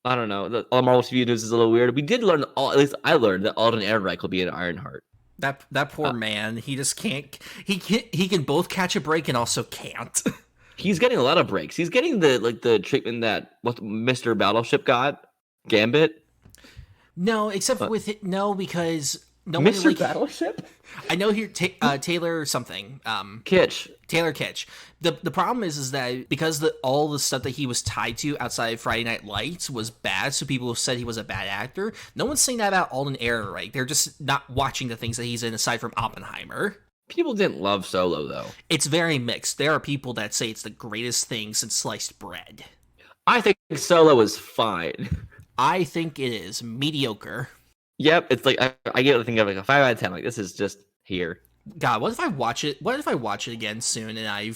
I don't know. All Marvel TV news is a little weird. We did learn, at least I learned, that Alden Ehrenreich will be in Ironheart. That poor man. He just can't. He can both catch a break and also can't. He's getting a lot of breaks. He's getting the treatment that what Mr. Battleship got, Gambit. No, except with it, no, because no one Mr. Battleship. I know here Taylor something. Kitsch. Taylor Kitsch. The problem is that because all the stuff that he was tied to outside of Friday Night Lights was bad, so people said he was a bad actor. No one's saying that about Alden Ehrenreich. They're just not watching the things that he's in aside from Oppenheimer. People didn't love Solo though. It's very mixed. There are people that say it's the greatest thing since sliced bread. I think Solo is fine. I think it is mediocre. Yep, it's like I get to think of like a 5 out of 10. Like this is just here. God, what if I watch it? What if I watch it again soon and I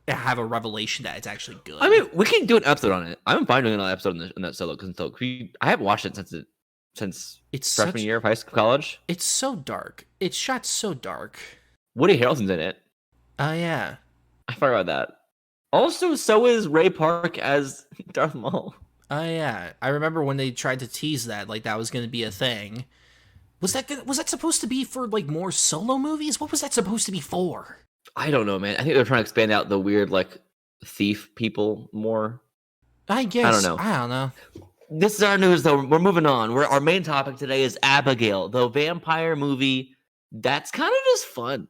have a revelation that it's actually good? I mean, we can do an episode on it. I'm fine doing another episode in that Solo because I haven't watched it since it's freshman year of high school, college. It's so dark. It's shot so dark. Woody Harrelson's in it. Oh yeah, I forgot about that. Also, so is Ray Park as Darth Maul. Oh yeah, I remember when they tried to tease that, like that was going to be a thing. Was that supposed to be for like more Solo movies? What was that supposed to be for? I don't know, man. I think they're trying to expand out the weird like thief people more. I guess. I don't know. This is our news, though. We're moving on. Our main topic today is Abigail, the vampire movie. That's kind of just fun.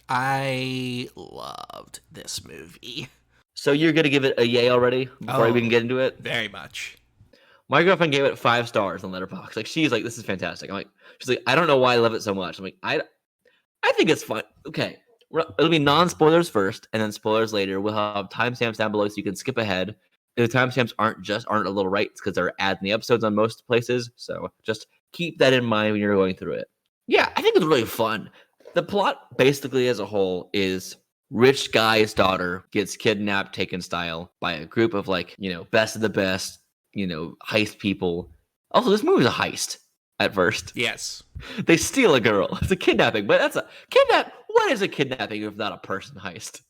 I loved this movie. So you're gonna give it a yay already before we can get into it? Very much. My girlfriend gave it 5 stars on Letterboxd. Like she's like, this is fantastic. She's like, I don't know why I love it so much. I'm like, I think it's fun. Okay, it'll be non-spoilers first, and then spoilers later. We'll have timestamps down below so you can skip ahead. If the timestamps aren't a little right, it's because they're adding the episodes on most places. So just keep that in mind when you're going through it. Yeah, I think it's really fun. The plot, basically as a whole, is rich guy's daughter gets kidnapped, taken style by a group of best of the best, heist people. Also, this movie is a heist at first. Yes. They steal a girl. It's a kidnapping, but that's a kidnap. What is a kidnapping if not a person heist?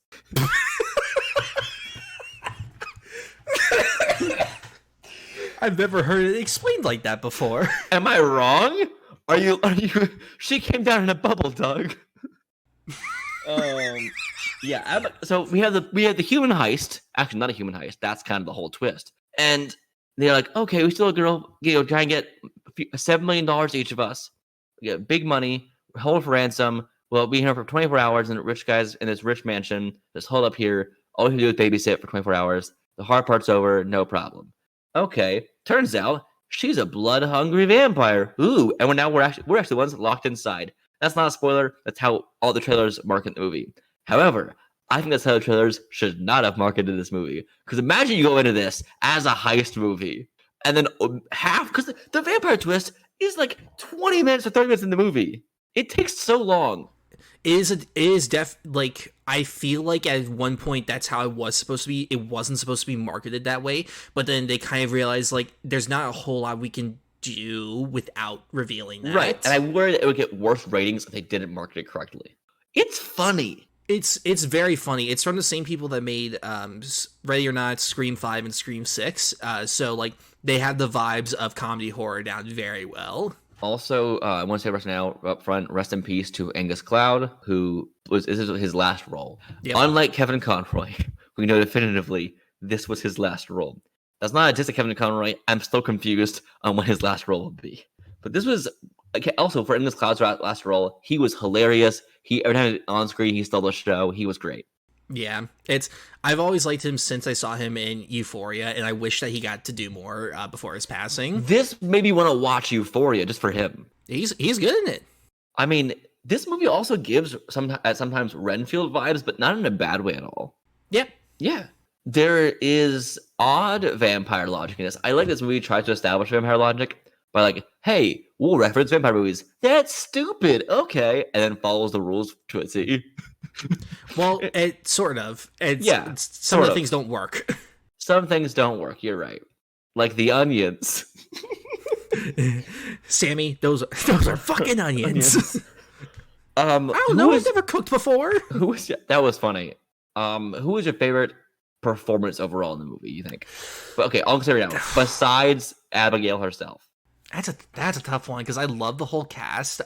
I've never heard it explained like that before. Am I wrong? Are you? She came down in a bubble, Doug. Yeah. So we have the human heist. Actually, not a human heist. That's kind of the whole twist. And they're like, okay, we steal a girl. Try and get $7 million each of us. We get big money. Hold her for ransom. We'll be here for 24 hours. And rich guys in this rich mansion just hold up here. All we can do is babysit for 24 hours. The hard part's over. No problem. Okay. Turns out she's a blood-hungry vampire. Ooh, and we're actually the ones locked inside. That's not a spoiler. That's how all the trailers market the movie. However, I think that's how the trailers should not have marketed this movie. Because imagine you go into this as a heist movie, and then because the vampire twist is like 20 minutes or 30 minutes in the movie. It takes so long. I feel like at one point that's how it was supposed to be. It wasn't supposed to be marketed that way, but then they kind of realized like there's not a whole lot we can do without revealing that. Right, and I worry that it would get worse ratings if they didn't market it correctly. It's funny. It's very funny. It's from the same people that made Ready or Not, Scream 5, and Scream 6. So like they have the vibes of comedy horror down very well. Also, I want to say right now up front, rest in peace to Angus Cloud, this is his last role. Yep. Unlike Kevin Conroy, we know definitively this was his last role. That's not a diss to Kevin Conroy. I'm still confused on what his last role would be. But this was also for Angus Cloud's last role. He was hilarious. Every time on screen, he stole the show. He was great. Yeah, I've always liked him since I saw him in Euphoria, and I wish that he got to do more before his passing. This made me want to watch Euphoria just for him. He's good in it. I mean, this movie also gives sometimes Renfield vibes, but not in a bad way at all. Yep. Yeah. There is odd vampire logic in this. I like this movie tries to establish vampire logic by like, hey, we'll reference vampire movies. That's stupid. Okay. And then follows the rules to a T. Well, it sort of. Some of the things don't work. Some things don't work. You're right. Like the onions. Sammy, those are fucking onions. I don't know. I've never cooked before. That was funny. Who was your favorite performance overall in the movie, you think? But okay, I'll consider it now. Besides Abigail herself. That's a tough one because I love the whole cast.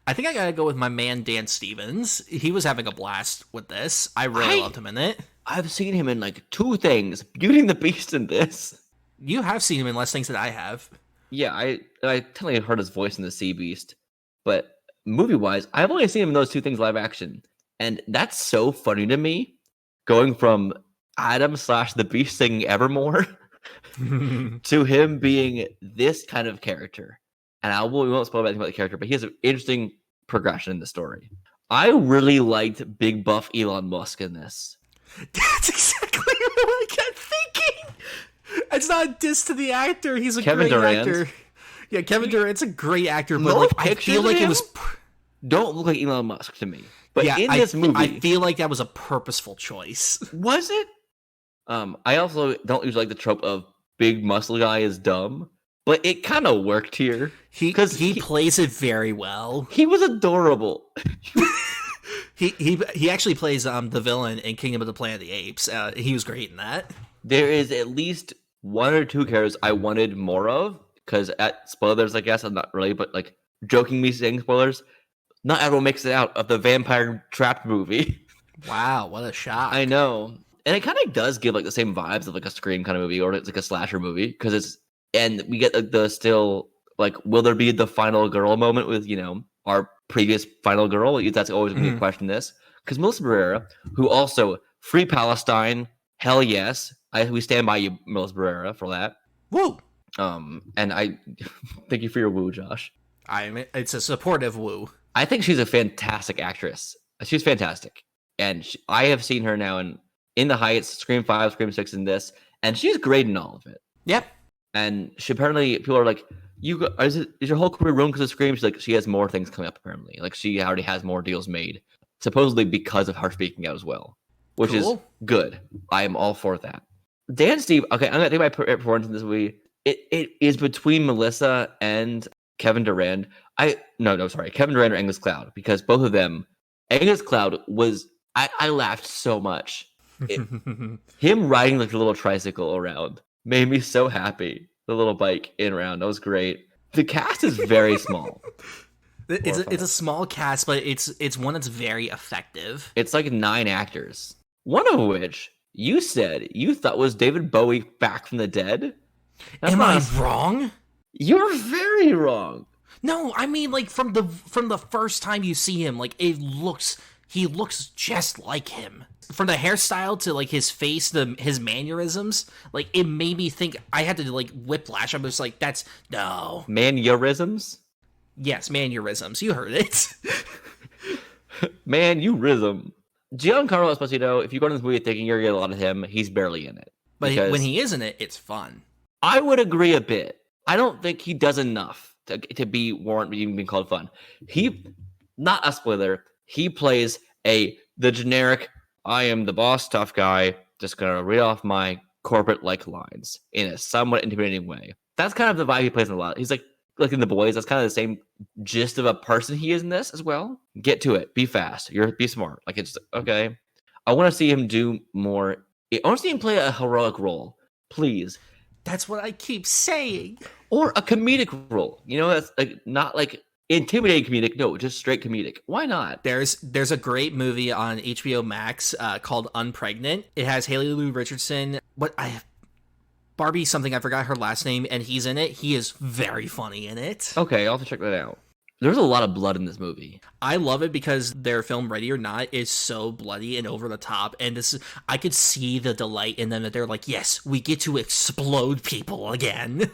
I think I gotta go with my man Dan Stevens. He was having a blast with this. I really loved him in it. I've seen him in like 2 things. Beauty and the Beast and this. You have seen him in less things than I have. Yeah, I technically heard his voice in the Sea Beast, but movie-wise, I've only seen him in those 2 things live action. And that's so funny to me, going from Adam / the Beast singing Evermore to him being this kind of character. And we won't spoil anything about the character, but he has an interesting progression in the story. I really liked Big Buff Elon Musk in this. That's exactly what I kept thinking. It's not a diss to the actor. He's a Kevin great Durant. actor. Yeah, Kevin Durant's a great actor, but Most like I feel pictures like of it him was. don't look like Elon Musk to me. But Yeah, in this movie, I feel like that was a purposeful choice. was it? I also don't usually like the trope of big muscle guy is dumb, but it kind of worked here. He plays it very well. He was adorable. He actually plays the villain in Kingdom of the Planet of the Apes. He was great in that. There is at least 1 or 2 characters I wanted more of, because at spoilers, I guess, I'm not really, but like joking me saying spoilers, not everyone makes it out of the vampire trapped movie. Wow, what a shock. I know. And it kind of does give like the same vibes of like a Scream kind of movie, or it's like a slasher movie, because and we get like, the still like, will there be the final girl moment with, our previous final girl? That's always going to be a question. This, because Melissa Barrera, who also free Palestine, hell yes, we stand by you, Melissa Barrera, for that. Woo. And I thank you for your woo, Josh. It's a supportive woo. I think she's a fantastic actress. She's fantastic, and I have seen her now in The Heights, Scream 5, Scream 6, and this, and she's great in all of it. Yep. And she apparently, people are like, is your whole career ruined because of Scream? She's like, she has more things coming up apparently. Like, she already has more deals made, supposedly because of her speaking out as well, which is good. I am all for that. Dan Steve, okay, I'm gonna think my performance in this movie. It is between Melissa and Kevin Durant. Kevin Durant or Angus Cloud, because both of them, Angus Cloud was, I laughed so much. Him riding like the little tricycle around made me so happy. The little bike in around, that was great. The cast is very small. It's a small cast, but it's one that's very effective. It's like 9 actors, one of which you said you thought was David Bowie back from the dead. Am I wrong? You're very wrong. No, I mean, like, from the first time you see him, like, he looks just like him. From the hairstyle to like his face, his mannerisms, like it made me think. I had to like whiplash. I was like, "That's no mannerisms." Yes, mannerisms. You heard it. Mannerism. Giancarlo Esposito. If you go to this movie thinking you're gonna get a lot of him, he's barely in it. But when he is in it, it's fun. I would agree a bit. I don't think he does enough to be warrant even being called fun. Not a spoiler. He plays the generic, I am the boss tough guy, just gonna read off my corporate-like lines in a somewhat intimidating way. That's kind of the vibe he plays in a lot. He's like in The Boys, that's kind of the same gist of a person he is in this as well. Get to it. Be fast. Be smart. Like, it's okay. I want to see him do more. I want to see him play a heroic role. Please. That's what I keep saying. Or a comedic role. That's like not like intimidating comedic. No, just straight comedic. Why not? There's a great movie on HBO Max called Unpregnant. It has Haley Lou Richardson. Barbie something, I forgot her last name, and he's in it. He is very funny in it. Okay, I'll have to check that out. There's a lot of blood in this movie. I love it because their film Ready or Not is so bloody and over the top, and I could see the delight in them that they're like, yes, we get to explode people again.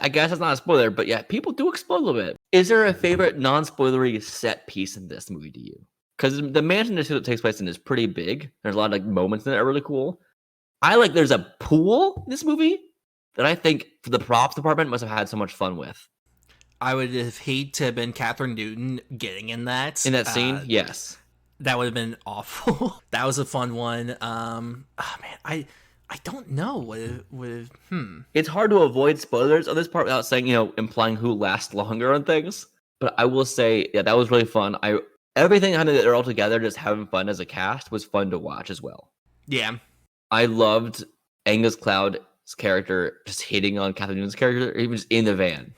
I guess that's not a spoiler, but yeah, people do explode a little bit. Is there a favorite non-spoilery set piece in this movie to you? Because the mansion that takes place in is pretty big. There's a lot of like moments in it that are really cool. There's a pool in this movie that I think the props department must have had so much fun with. I would have hated to have been Catherine Newton getting in that. In that scene? Yes. That would have been awful. That was a fun one. I don't know. It's hard to avoid spoilers on this part without saying, implying who lasts longer on things. But I will say, yeah, that was really fun. Everything kind of they're all together, just having fun as a cast, was fun to watch as well. Yeah. I loved Angus Cloud's character just hitting on Catherine Newton's character, even just in the van.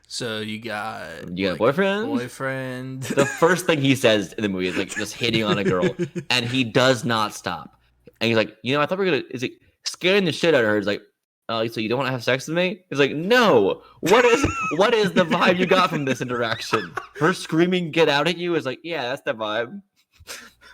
So you got a boyfriend? The first thing he says in the movie is like just hitting on a girl, and he does not stop. And he's like, I thought we were gonna. Is it scaring the shit out of her? He's like, oh, so you don't want to have sex with me? He's like, no. What is the vibe you got from this interaction? Her screaming, "Get out!" at you is like, yeah, that's the vibe.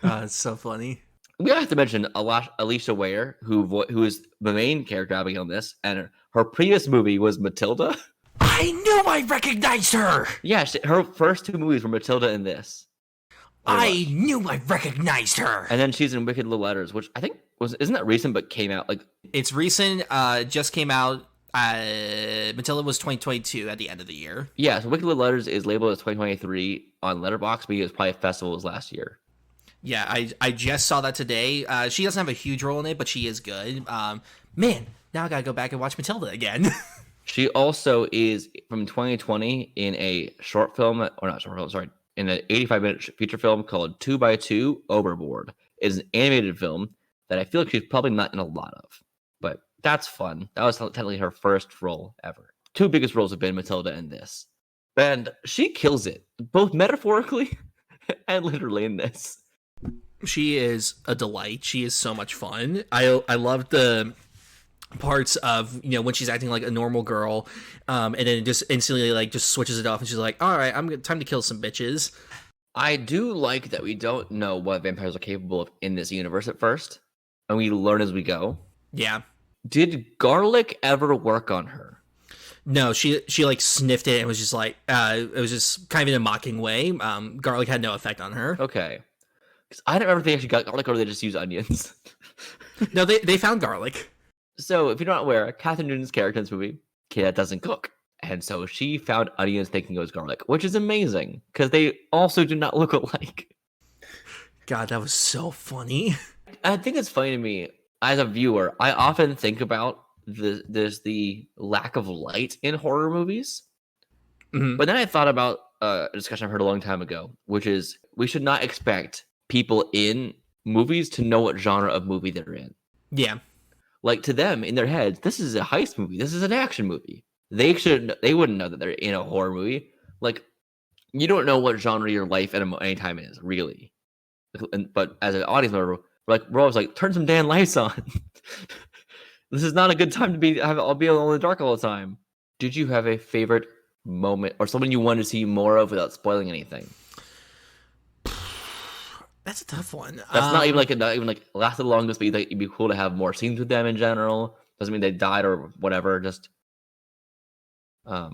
It's so funny. We have to mention Alicia Ware, who is the main character Abigail in this, and her previous movie was Matilda. I knew I recognized her. Yeah, her first 2 movies were Matilda and this. I knew I recognized her. And then she's in Wicked Little Letters, which I think isn't that recent, but came out like it's recent. Just came out. Matilda was 2022 at the end of the year. Yeah, so Wicked Little Letters is labeled as 2023 on Letterboxd, but it was probably festivals last year. Yeah, I just saw that today. She doesn't have a huge role in it, but she is good. Man, now I gotta go back and watch Matilda again. She also is from 2020 in a short film, or not short film, sorry, in an 85-minute feature film called 2x2 Overboard. It's an animated film that I feel like she's probably not in a lot of, but that's fun. That was technically her first role ever. 2 biggest roles have been Matilda and this. And she kills it, both metaphorically and literally in this. She is a delight. She is so much fun. I love the parts of when she's acting like a normal girl, and then just instantly just switches it off, and she's like, "All right, time to kill some bitches." I do like that we don't know what vampires are capable of in this universe at first, and we learn as we go. Yeah. Did garlic ever work on her? No, she sniffed it and was just like, it was just kind of in a mocking way. Garlic had no effect on her. Okay. Because I don't remember if they actually got garlic or they just used onions. No, they found garlic. So, if you're not aware, Catherine Newton's character in this movie, Kid doesn't cook. And so she found onions thinking it was garlic, which is amazing because they also do not look alike. God, that was so funny. I think it's funny to me, as a viewer, I often think about the lack of light in horror movies. Mm-hmm. But then I thought about a discussion I heard a long time ago, which is we should not expect people in movies to know what genre of movie they're in. Yeah. Like, to them, in their heads, this is a heist movie. This is an action movie. They wouldn't know that they're in a horror movie. Like, you don't know what genre your life at any time is, really. But as an audience member, we're always like, turn some damn lights on. This is not a good time to I'll be alone in the dark all the time. Did you have a favorite moment or someone you wanted to see more of without spoiling anything? That's a tough one. That's not even lasted the longest, but it'd be cool to have more scenes with them in general. Doesn't mean they died or whatever. Just, I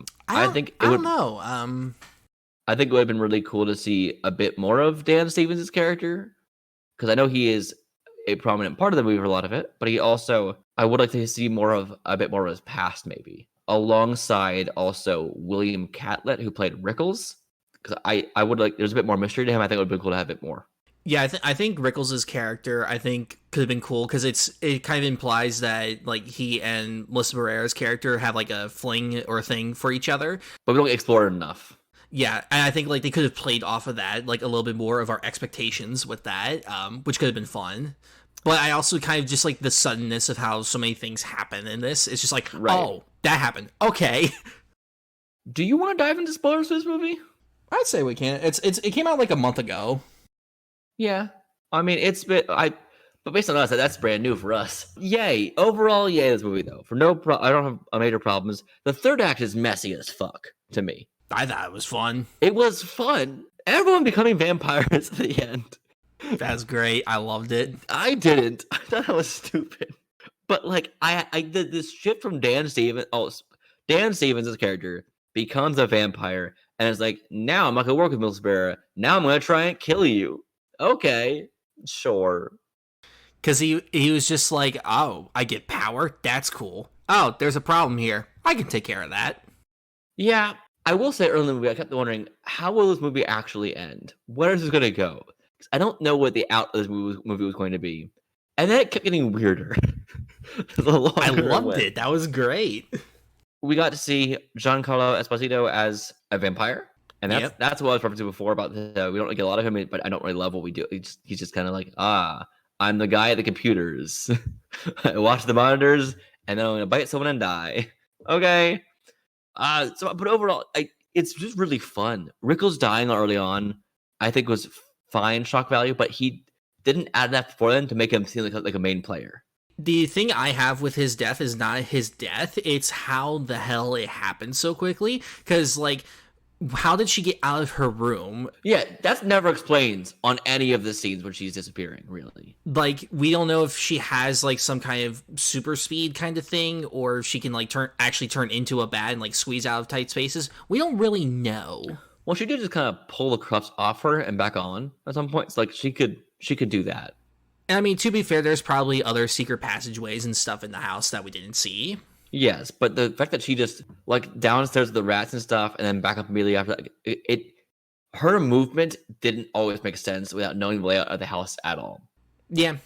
think it would have been really cool to see a bit more of Dan Stevens' character, because I know he is a prominent part of the movie for a lot of it, but I would like to see a bit more of his past, maybe alongside also William Catlett, who played Rickles, because I would like there's a bit more mystery to him. I think it would be cool to have a bit more. Yeah, I think Rickles' character could have been cool because it kind of implies that he and Melissa Barrera's character have a fling or a thing for each other, but we don't explore it enough. Yeah, and I think they could have played off of that a little bit more of our expectations with that, which could have been fun. But I also kind of just the suddenness of how so many things happen in this. It's just right. Oh, that happened. Okay. Do you want to dive into spoilers for this movie? I'd say we can. It came out a month ago. Yeah, I mean but based on us, that's brand new for us. Yay! Overall, yay this movie though. I don't have major problems. The third act is messy as fuck to me. I thought it was fun. It was fun. Everyone becoming vampires at the end. That's great. I loved it. I didn't. I thought that was stupid. But I did this shit from Dan Stevens. Oh, Dan Stevens' character becomes a vampire, and it's now I'm not gonna work with Melissa Barrera. Now I'm gonna try and kill you. Okay, sure. Because he was just oh, I get power. That's cool. Oh, there's a problem here. I can take care of that. Yeah, I will say early in the movie, I kept wondering, how will this movie actually end? Where is this going to go? Because I don't know what the out of this movie was going to be. And then it kept getting weirder. I loved it. That was great. We got to see Giancarlo Esposito as a vampire. And that's what I was referencing before about we don't get a lot of him, but I don't really love what we do. He's just kind of I'm the guy at the computers. I watch the monitors, and then I'm going to bite someone and die. Okay. But overall, it's just really fun. Rickles dying early on, I think, was fine shock value, but didn't add enough for them to make him seem like a main player. The thing I have with his death is not his death, it's how the hell it happened so quickly. Because, like, how did she get out of her room? Yeah, that's never explained on any of the scenes when she's disappearing, really. Like, we don't know if she has, like, some kind of super speed kind of thing, or if she can, like, actually turn into a bat and, like, squeeze out of tight spaces. We don't really know. Well, she did just kind of pull the cuffs off her and back on at some points. Like, she could do that. And I mean, to be fair, there's probably other secret passageways and stuff in the house that we didn't see. Yes, but the fact that she just, like, downstairs with the rats and stuff and then back up immediately after that, her movement didn't always make sense without knowing the layout of the house at all. Yeah.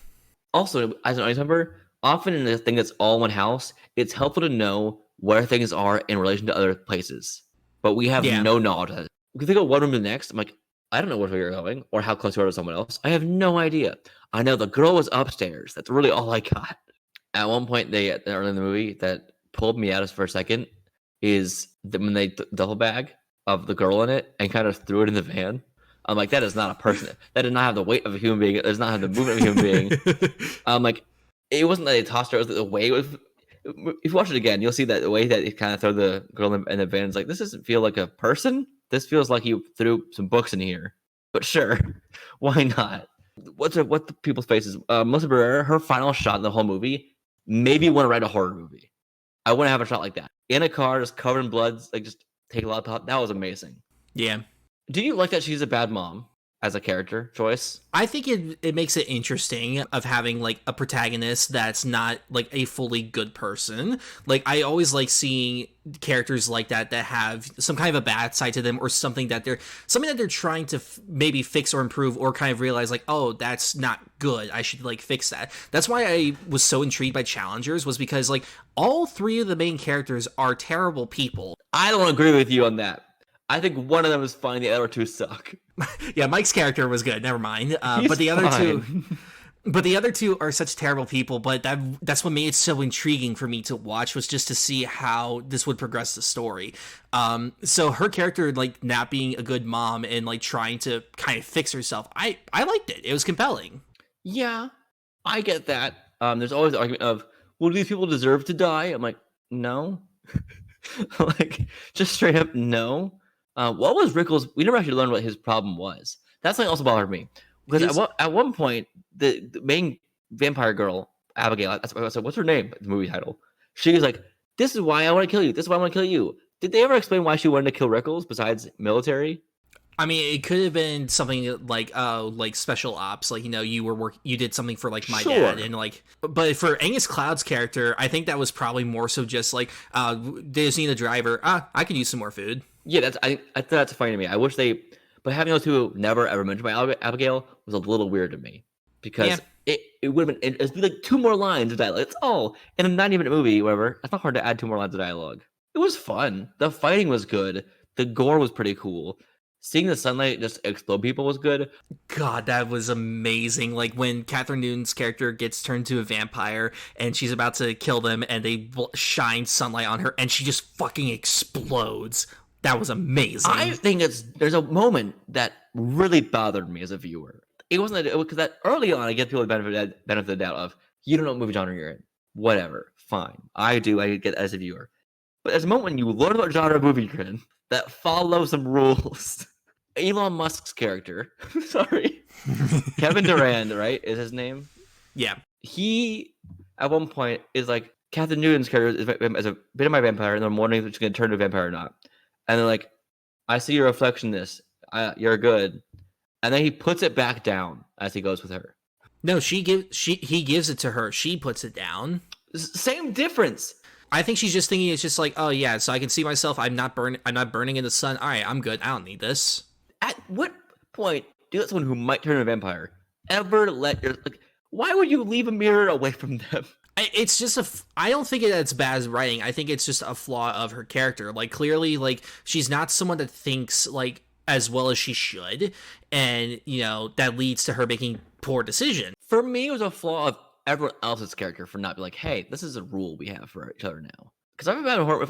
Also, as an audience member, often in a thing that's all one house, it's helpful to know where things are in relation to other places. But we have no knowledge of that. We can go one room to the next. I'm like, I don't know where you're going or how close you are to someone else. I have no idea. I know the girl was upstairs. That's really all I got. At one point, early in the movie, that pulled me out for a second is when they duffel bag of the girl in it and kind of threw it in the van. I'm like, that is not a person. That did not have the weight of a human being. It does not have the movement of a human being. I'm like, it wasn't that they tossed her. It was the way it was. If you watch it again, you'll see that the way that it kind of threw the girl in the van is like, this doesn't feel like a person. This feels like you threw some books in here. But sure, why not? What the people's faces? Melissa Barrera, her final shot in the whole movie, maybe want to write a horror movie. I want to have a shot like that in a car, just covered in blood, like just take a lot of top. That was amazing. Yeah. Do you like that she's a bad mom as a character choice? I think it makes it interesting of having like a protagonist that's not like a fully good person. Like, I always like seeing characters like that have some kind of a bad side to them, or something that they're trying to maybe fix or improve, or kind of realize like, oh, that's not good, I should like fix that. That's why I was so intrigued by Challengers, was because like all three of the main characters are terrible people. I don't agree with you on that. I think one of them is fine. The other two suck. Yeah, Mike's character was good. Never mind. But the other two are such terrible people. But that's what made it so intriguing for me to watch, was just to see how this would progress the story. So her character, like, not being a good mom and like trying to kind of fix herself, I liked it. It was compelling. Yeah, I get that. There's always the argument of, well, do these people deserve to die? I'm like, no. Like, just straight up no. What was Rickles? We never actually learned what his problem was. That's something also bothered me, because at one point the main vampire girl, Abigail, I said, what's her name? The movie title. She was like, "This is why I want to kill you. This is why I want to kill you." Did they ever explain why she wanted to kill Rickles besides military? I mean, it could have been something like special ops, like, you know, you did something for like my dad, and like, but for Angus Cloud's character, I think that was probably more so just like, they just need a driver. I could use some more food. Yeah, I thought that's funny to me. I wish but having those two never ever mentioned by Abigail was a little weird to me, because it would have been, it'd be like 2 more lines of dialogue. It's all in a 90-minute movie, whatever. It's not hard to add 2 more lines of dialogue. It was fun. The fighting was good. The gore was pretty cool. Seeing the sunlight just explode people was good. God, that was amazing. Like, when Catherine Newton's character gets turned to a vampire and she's about to kill them, and they shine sunlight on her and she just fucking explodes. That was amazing. I think there's a moment that really bothered me as a viewer. It wasn't because that early on I get people the benefit of the doubt of, you don't know what movie genre you're in. Whatever, fine. I do. I get that as a viewer. But there's a moment when you learn what genre of movie you're in that follow some rules. Elon Musk's character, sorry, Kevin Durand, right, is his name? Yeah. He, at one point, is like, Catherine Newton's character is a bit of my vampire, and they're wondering if she's going to turn to a vampire or not. And they're like, I see your reflection in this. You're good. And then he puts it back down as he goes with her. No, he gives it to her. She puts it down. Same difference. I think she's just thinking it's just like, oh yeah, so I can see myself. I'm not burning in the sun. All right, I'm good. I don't need this. At what point do you let someone who might turn a vampire ever why would you leave a mirror away from them? It's just I don't think that's bad as writing. I think it's just a flaw of her character. Like, clearly, like, she's not someone that thinks like as well as she should, and you know that leads to her making poor decisions. For me, it was a flaw of everyone else's character for not being like, hey, this is a rule we have for each other now. Because if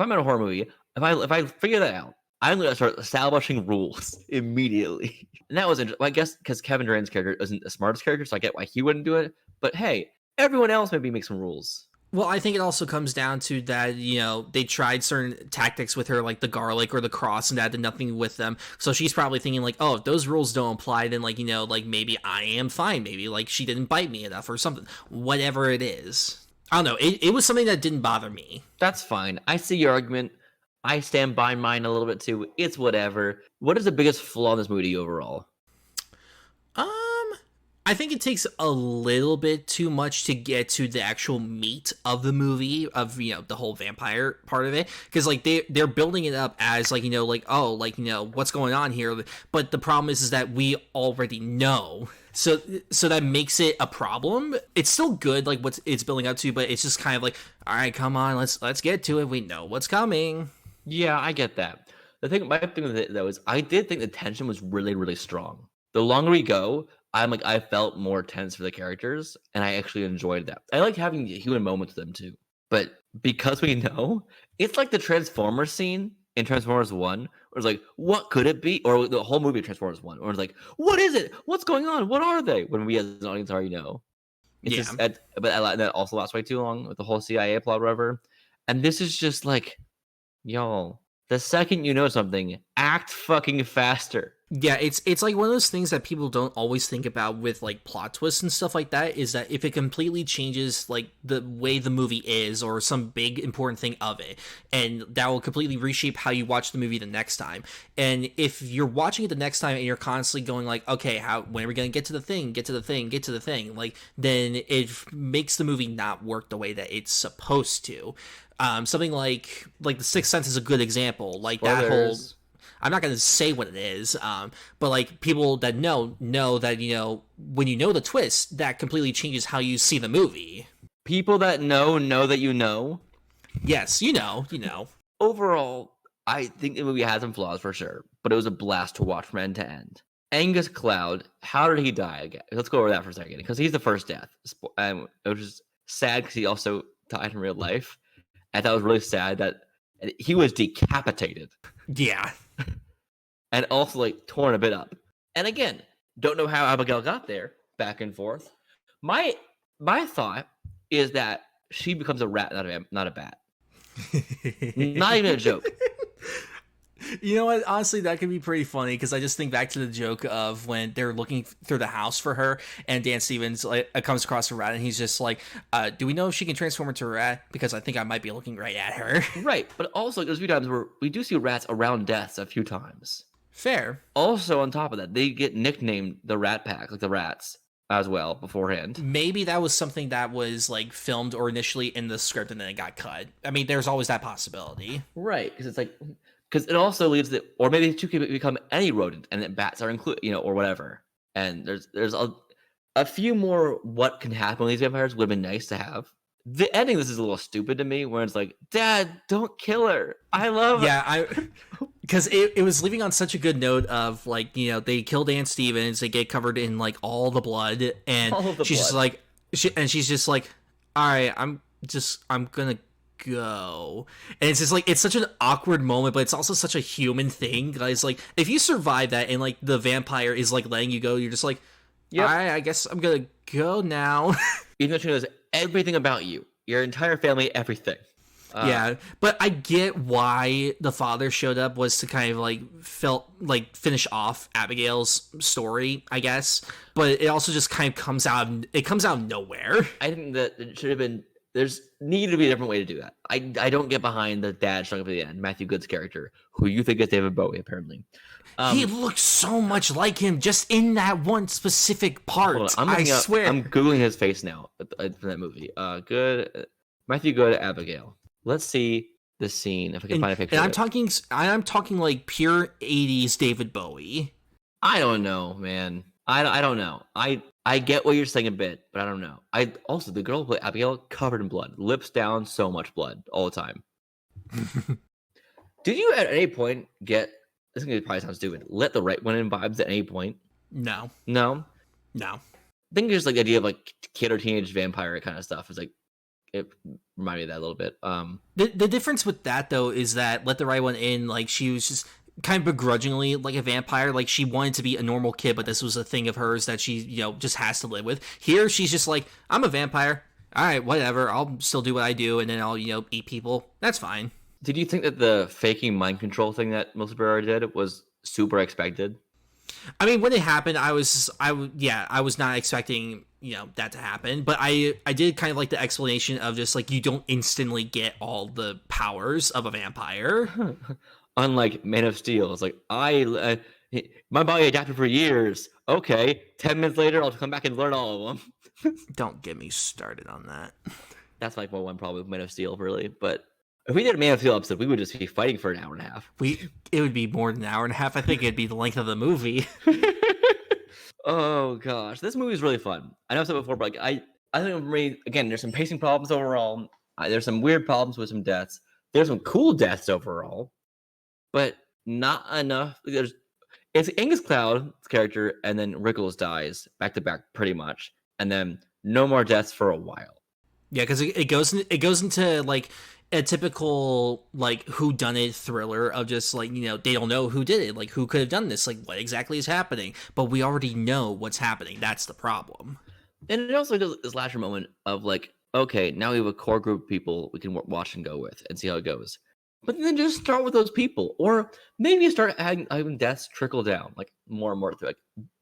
I'm in a horror movie, if I figure that out, I'm going to start establishing rules immediately. And that was, well, I guess, because Kevin Durant's character isn't the smartest character, so I get why he wouldn't do it. But hey, everyone else maybe make some rules. Well, I think it also comes down to that, they tried certain tactics with her, like the garlic or the cross, and that did nothing with them. So she's probably thinking, like, oh, if those rules don't apply, then, like, like, maybe I am fine. Maybe, like, she didn't bite me enough or something. Whatever it is. I don't know. It was something that didn't bother me. That's fine. I see your argument. I stand by mine a little bit, too. It's whatever. What is the biggest flaw in this movie overall? I think it takes a little bit too much to get to the actual meat of the movie, of, the whole vampire part of it. Because, like, they're building it up as, like, what's going on here. But the problem is that we already know. So that makes it a problem. It's still good, like, what it's building up to, but it's just kind of like, all right, come on, let's get to it. We know what's coming. Yeah, I get that. My thing with it, though, is I did think the tension was really, really strong. The longer we go, I felt more tense for the characters, and I actually enjoyed that. I like having human moments with them too. But because we know, it's like the Transformers scene in Transformers 1, where it's like, what could it be? Or the whole movie of Transformers 1, where it's like, what is it? What's going on? What are they? When we as an audience already know. It's just, but that also lasts way too long with the whole CIA plot, whatever. And this is just like, y'all, the second you know something, act fucking faster. Yeah, it's like one of those things that people don't always think about with, like, plot twists and stuff like that, is that if it completely changes, like, the way the movie is or some big important thing of it, and that will completely reshape how you watch the movie the next time. And if you're watching it the next time and you're constantly going like, okay, when are we going to get to the thing, like, then it makes the movie not work the way that it's supposed to. Something like The Sixth Sense is a good example. Like, that whole... I'm not going to say what it is, but, like, people that know that, when you know the twist, that completely changes how you see the movie. People that know that you know? Yes, you know. Overall, I think the movie has some flaws for sure, but it was a blast to watch from end to end. Angus Cloud, how did he die again? Let's go over that for a second, because he's the first death. It was just sad because he also died in real life. I thought it was really sad that he was decapitated. Yeah. And also, like, torn a bit up. And again, don't know how Abigail got there, back and forth. My thought is that she becomes a rat, not a bat. Not even a joke. You know what? Honestly, that could be pretty funny, because I just think back to the joke of when they're looking through the house for her, and Dan Stevens comes across a rat, and he's just like, do we know if she can transform into a rat? Because I think I might be looking right at her. Right, but also there's a few times where we do see rats around deaths a few times. Fair. Also, on top of that, they get nicknamed the Rat Pack, like the rats, as well, beforehand. Maybe that was something that was, like, filmed or initially in the script and then it got cut. I mean, there's always that possibility. Right, because it's like... Because it also leaves it, or maybe the two can become any rodent, and then bats are included, or whatever. And there's a few more what can happen with these vampires would have been nice to have. The ending, this is a little stupid to me, where it's like, Dad, don't kill her. I love her. Yeah, because it was leaving on such a good note of, like, they kill Dan Stevens, they get covered in, like, all the blood, and she's just like, she's just like, all right, I'm gonna go. And it's just like, it's such an awkward moment, but it's also such a human thing, guys. Like, if you survive that and, like, the vampire is, like, letting you go, you're just like, yep. All right, I guess I'm gonna go now. Even though she knows everything about you, your entire family, everything. Yeah, but I get why the father showed up, was to kind of, like, finish off Abigail's story, I guess. But it also just kind of comes out of nowhere. I think that it should have been, there's needed to be a different way to do that. I don't get behind the dad showing up at the end, Matthew Good's character, who you think is David Bowie, apparently. He looks so much like him just in that one specific part. I swear. I'm Googling his face now from that movie. Matthew Good, Abigail. Let's see the scene, if I can find a picture. And I'm talking like pure 80s David Bowie. I don't know, man. I don't know. I get what you're saying a bit, but I don't know. Also, the girl who played Abigail, covered in blood, lips down, so much blood all the time. Did you at any point get, this is gonna probably sound stupid, let the right one in vibes at any point? No. I think there's like the idea of like kid or teenage vampire kind of stuff. It's like, it reminded me of that a little bit. The difference with that though is that Let the Right One In, like, she was just, kind of begrudgingly like a vampire. Like she wanted to be a normal kid, but this was a thing of hers that she, just has to live with. Here, she's just like, I'm a vampire. All right, whatever. I'll still do what I do, and then I'll, eat people. That's fine. Did you think that the faking mind control thing that Melissa Barrera did was super expected? I mean, when it happened, I was not expecting, that to happen. But I did kind of like the explanation of just like you don't instantly get all the powers of a vampire. Unlike Man of Steel, it's like my body adapted for years. Okay, 10 minutes later, I'll come back and learn all of them. Don't get me started on that. That's my one problem with Man of Steel, really. But if we did a Man of Steel episode, we would just be fighting for an hour and a half. It would be more than an hour and a half. I think it'd be the length of the movie. Oh gosh, this movie is really fun. I know I've said before, but I think for me, again, there's some pacing problems overall. There's some weird problems with some deaths. There's some cool deaths overall, but not enough. It's Angus Cloud's character, and then Rickles dies back to back, pretty much, and then no more deaths for a while. Yeah, because it goes into like a typical like whodunit thriller of just like, they don't know who did it, like who could have done this, like what exactly is happening, but we already know what's happening. That's the problem. And it also does this slasher moment of like, okay, now we have a core group of people we can watch and go with and see how it goes. But then just start with those people, or maybe start having deaths trickle down, like more and more through, like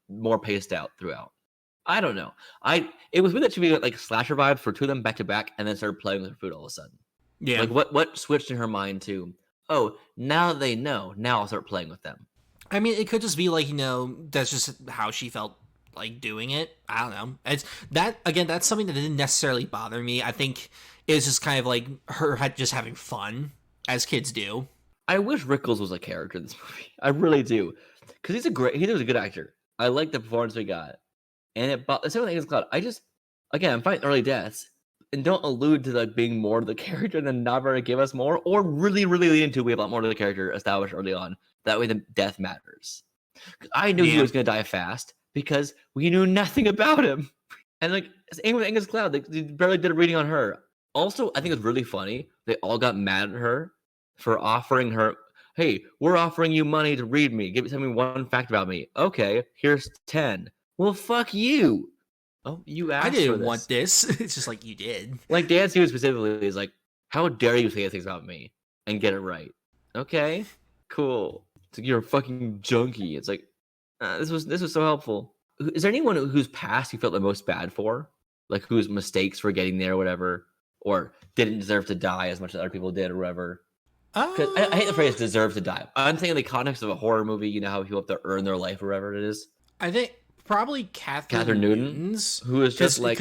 more paced out throughout. I don't know. It was weird that she got like slasher vibes for two of them back to back, and then started playing with her food all of a sudden. Yeah. Like what switched in her mind to, oh, now they know. Now I'll start playing with them. I mean, it could just be like, that's just how she felt like doing it. I don't know. It's that again, that's something that didn't necessarily bother me. I think it's just kind of like her just having fun, as kids do. I wish Rickles was a character in this movie. I really do. Because he was a good actor. I like the performance we got. And the same thing is Cloud. I'm fighting early deaths. And don't allude to like being more of the character and then never give us more, or really, really lean into we have a lot more of the character established early on. That way the death matters. I knew he was gonna die fast because we knew nothing about him. And like same with Angus Cloud, they barely did a reading on her. Also, I think it's really funny. They all got mad at her for offering her, hey, we're offering you money to read me. Tell me one fact about me. Okay, here's 10. Well, fuck you. Oh, you asked for this. I didn't want this. It's just like you did. Like Dan Stevens specifically is like, how dare you say things about me and get it right? Okay, cool. It's like you're a fucking junkie. It's like this was so helpful. Is there anyone whose past you felt the most bad for, like whose mistakes for getting there, or whatever, or didn't deserve to die as much as other people did, or whatever? Because I hate the phrase "deserve to die." I'm thinking in the context of a horror movie. You know how people have to earn their life, or whatever it is. I think probably Catherine Newton, who is just like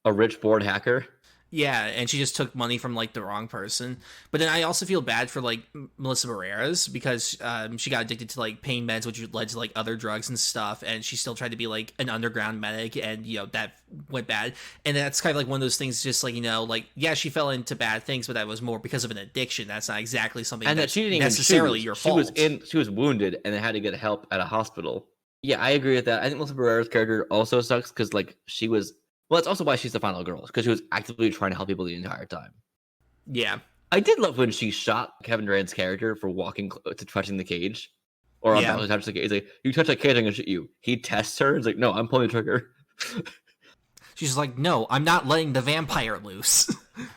a rich bored hacker. Yeah, and she just took money from like the wrong person. But then I also feel bad for like Melissa Barrera's because she got addicted to like pain meds, which led to like other drugs and stuff. And she still tried to be like an underground medic, and that went bad. And that's kind of like one of those things, just like like yeah, she fell into bad things, but that was more because of an addiction. That's not exactly something and that she didn't necessarily your fault. She was wounded and had to get help at a hospital. Yeah, I agree with that. I think Melissa Barrera's character also sucks because like she was. Well, that's also why she's the final girl, because she was actively trying to help people the entire time. Yeah. I did love when she shot Kevin Durant's character for walking to touching the cage. Or about to touch the cage. He's like, you touch that cage, I'm going to shoot you. He tests her. He's like, no, I'm pulling the trigger. She's like, no, I'm not letting the vampire loose.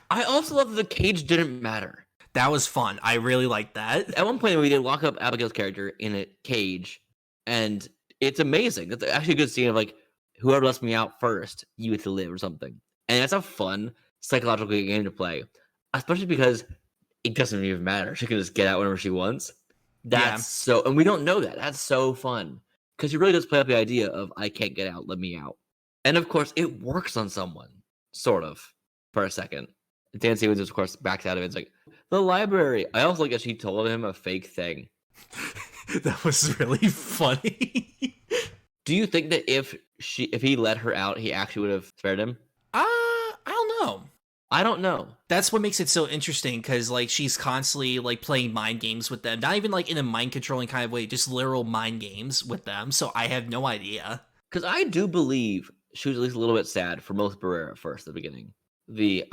I also love that the cage didn't matter. That was fun. I really liked that. At one point, we did lock up Abigail's character in a cage, and it's amazing. It's actually a good scene of like, whoever lets me out first, you get to live or something. And that's a fun psychological game to play, especially because it doesn't even matter. She can just get out whenever she wants. And we don't know that. That's so fun because he really does play up the idea of I can't get out, let me out. And of course, it works on someone, sort of, for a second. Dan Stevens, of course, backs out of it. It's like, the library. I also like that she told him a fake thing. That was really funny. Do you think that if he let her out, he actually would have spared him? I don't know. I don't know. That's what makes it so interesting, because like she's constantly like playing mind games with them. Not even like in a mind controlling kind of way, just literal mind games with them. So I have no idea. Because I do believe she was at least a little bit sad for Melissa Barrera first at the beginning.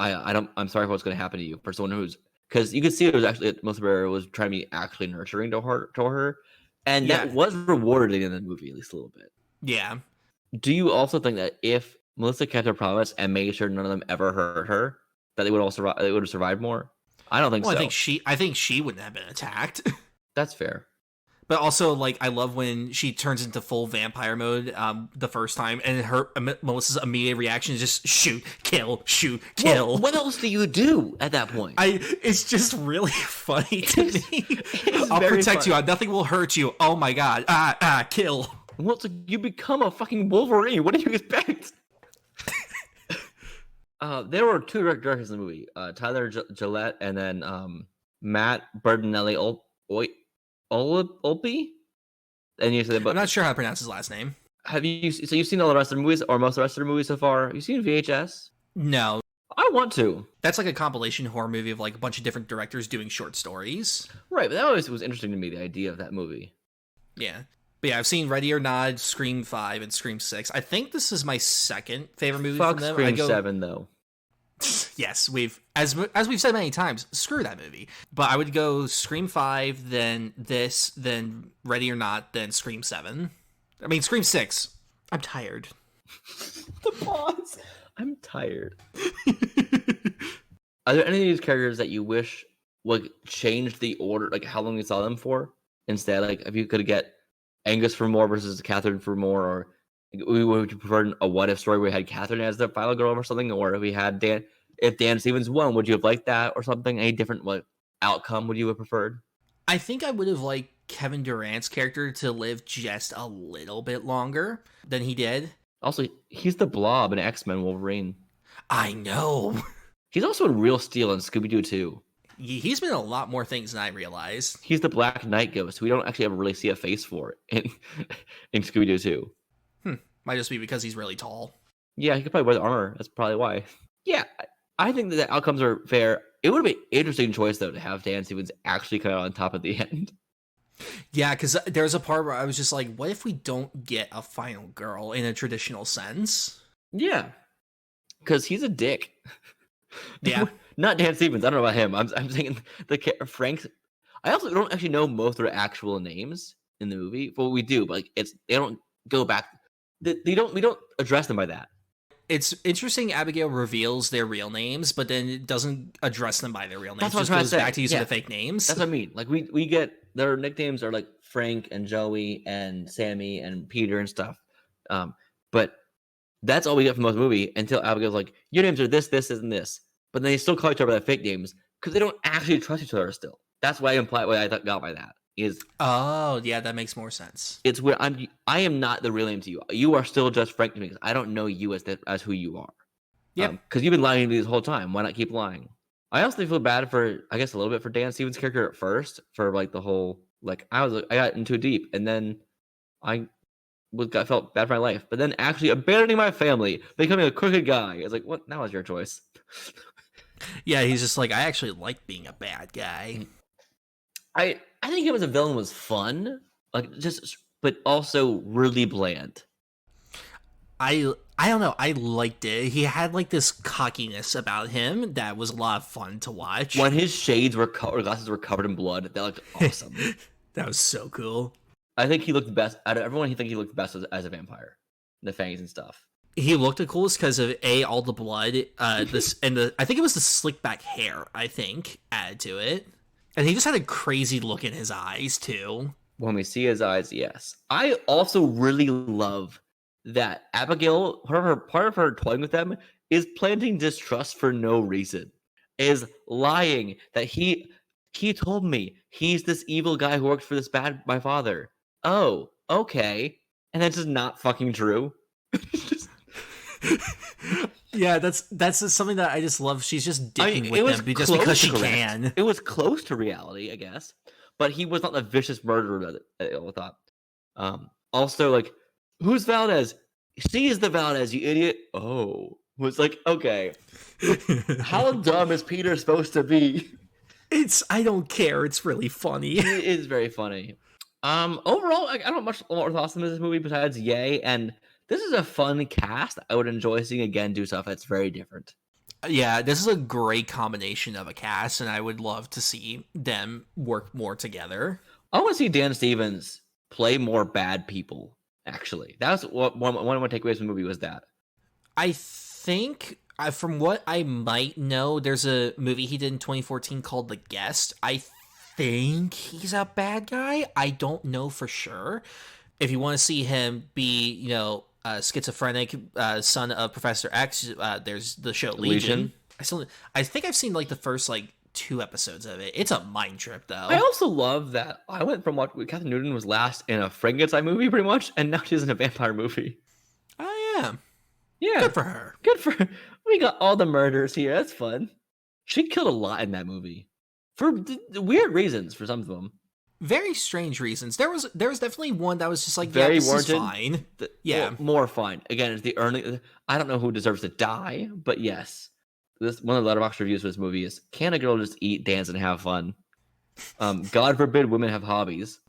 I'm sorry for what's going to happen to you. For someone who's because you could see it was actually most of her was trying to be actually nurturing to her, and Yeah. that was rewarded in the movie at least a little bit. Yeah. Do you also think that if Melissa kept her promise and made sure none of them ever hurt her, that they would have survived more? I don't think Well, so. I think she wouldn't have been attacked. That's fair. But also, like, I love when she turns into full vampire mode the first time, and Melissa's immediate reaction is just shoot, kill, kill. Well, what else do you do at that point? It's just really funny to me. I'll protect you. Nothing will hurt you. Oh my god. Kill. Well, it's like you become a fucking Wolverine. What do you expect? There were two directors in the movie, Tyler Gillette and then Matt Bertinelli Olpe. And you said, I'm not sure how to pronounce his last name. You've seen all the rest of the movies, or most of the rest of the movies so far? Have you seen VHS? No. I want to. That's like a compilation horror movie of like a bunch of different directors doing short stories. Right, but that always was interesting to me, the idea of that movie. Yeah. But yeah, I've seen Ready or Not, Scream 5, and Scream 6. I think this is my second favorite movie from them. Scream 7, though. Yes, as we've said many times, screw that movie. But I would go Scream 5, then this, then Ready or Not, then Scream 7. I mean, Scream 6. I'm tired. The pause. I'm tired. Are there any of these characters that you wish would change the order, like how long you saw them for? Instead, like if you could get Angus for more versus Catherine for more, or would you prefer a what if story where we had Catherine as the final girl or something, or if we had if Dan Stevens won, would you have liked that or something? Any different outcome would you have preferred? I think I would have liked Kevin Durant's character to live just a little bit longer than he did. Also, he's the Blob in X-Men Wolverine. I know. He's also in Real Steel and Scooby-Doo 2. He's been in a lot more things than I realized. He's the Black Knight Ghost. We don't actually ever really see a face for it in Scooby-Doo 2. Might just be because he's really tall. Yeah, he could probably wear the armor. That's probably why. Yeah, I think that the outcomes are fair. It would have been an interesting choice, though, to have Dan Stevens actually come out on top at the end. Yeah, because there's a part where I was just like, what if we don't get a final girl in a traditional sense? Yeah, because he's a dick. Yeah. Not Dan Stevens. I don't know about him. I'm saying Frank's. I also don't actually know most of their actual names in the movie. Well, we do, but they don't go back. We don't address them by that. It's interesting. Abigail reveals their real names, but then it doesn't address them by their real names. That's what just I'm goes back to using the fake names. That's what I mean. Like we get their nicknames are like Frank and Joey and Sammy and Peter and stuff. But that's all we get from most of the movie until Abigail's like, your names are this, and this. But then they still call each other by their fake names because they don't actually trust each other still. That's why I got by that. Oh yeah, that makes more sense. It's where I am not the real name to you. You are still just Frank to me because I don't know you as who you are. Yeah, because you've been lying to me this whole time. Why not keep lying? I also feel bad for, I guess, a little bit for Dan Stevens' character at first for like the whole I got in too deep and then I felt bad for my life, but then actually abandoning my family, becoming a crooked guy. It's like, what? That was your choice. Yeah, he's just like, I actually like being a bad guy. I think him as a villain was fun, but also really bland. I don't know. I liked it. He had like this cockiness about him that was a lot of fun to watch. When his glasses were covered in blood, that looked awesome. That was so cool. I think he looked the best out of everyone. He looked the best as a vampire, the fangs and stuff. He looked the coolest because of all the blood, I think it was the slick back hair. I think added to it. And he just had a crazy look in his eyes, too. When we see his eyes, yes. I also really love that Abigail, part of her toying with them, is planting distrust for no reason. Is lying that he told me he's this evil guy who works for my father. Oh, okay. And that's just not fucking true. Yeah, that's just something that I just love. She's just dicking with them just because she can. It was close to reality, I guess, but he was not the vicious murderer that I thought. Also, like, who's Valdez? She is the Valdez, you idiot. Oh, was like, okay, how dumb is Peter supposed to be? I don't care. It's really funny. It is very funny. Overall, I don't have much more thoughts on this movie besides yay, and this is a fun cast. I would enjoy seeing again do stuff that's very different. Yeah, this is a great combination of a cast, and I would love to see them work more together. I want to see Dan Stevens play more bad people. Actually, that's what one of my takeaways from the movie was that. I think, from what I might know, there's a movie he did in 2014 called The Guest. I think he's a bad guy. I don't know for sure. If you want to see him be, schizophrenic son of Professor X, there's the show Legion. I think I've seen like the first like 2 episodes of it. It's a mind trip though. I also love that I went from what Catherine Newton was last in a Frankenstein movie pretty much, and now she's in a vampire movie. Oh yeah. Yeah. Good for her. Good for her. We got all the murders here. That's fun. She killed a lot in that movie. For weird reasons, for some of them. Very strange reasons. There was definitely one that was just like, Very this warranted. is fine. Yeah. Well, more fine. Again, it's the earning. I don't know who deserves to die, but yes. This one of the Letterboxd reviews for this movie is: can a girl just eat, dance, and have fun? God forbid women have hobbies.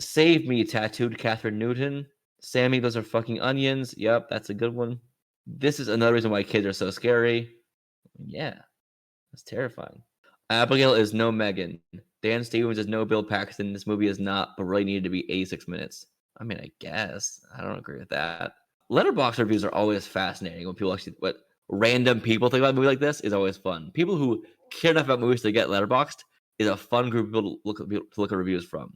Save me, tattooed Catherine Newton. Sammy, those are fucking onions. Yep, that's a good one. This is another reason why kids are so scary. Yeah, that's terrifying. Abigail is no Megan. Dan Stevens is no Bill Paxton. This movie is not, but really needed to be 86 minutes. I mean, I guess. I don't agree with that. Letterboxd reviews are always fascinating when people actually, what random people think about a movie like this is always fun. People who care enough about movies to get Letterboxd is a fun group of people to look at reviews from.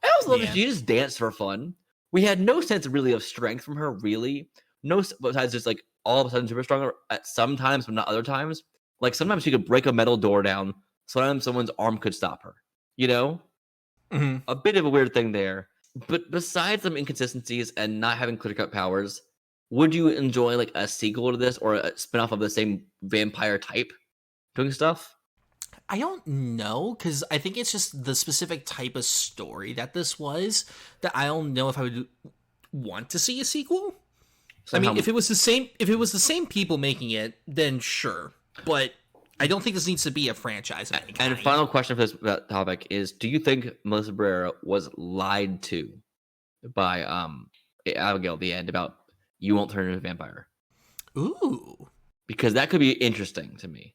I also love that she just danced for fun. We had no sense really of strength from her, really. No, besides just like all of a sudden super strong at some times, but not other times. Like sometimes she could break a metal door down. Sometimes someone's arm could stop her. You know? Mm-hmm. A bit of a weird thing there. But besides some inconsistencies and not having clear-cut powers, would you enjoy like a sequel to this or a spinoff of the same vampire type doing stuff? I don't know, because I think it's just the specific type of story that this was that I don't know if I would want to see a sequel. Somehow, I mean, if it was the same people making it, then sure. But I don't think this needs to be a franchise. And final question for this topic is: do you think Melissa Barrera was lied to by Abigail at the end about you won't turn into a vampire? Ooh, because that could be interesting to me.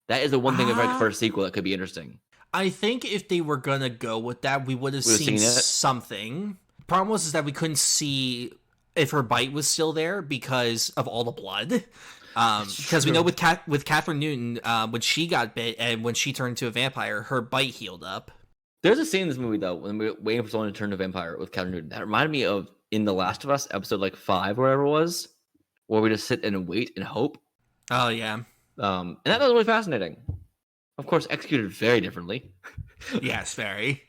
That is the one thing for a sequel that could be interesting. I think if they were gonna go with that, we would have seen something. Problem was is that we couldn't see if her bite was still there because of all the blood. Because we know with Catherine Newton, when she got bit and when she turned into a vampire, her bite healed up. There's a scene in this movie though when we're waiting for someone to turn to a vampire with Catherine Newton that reminded me of in The Last of Us episode like 5 or whatever it was, where we just sit and wait and hope. Oh yeah. And that was really fascinating. Of course, executed very differently. Yes, very.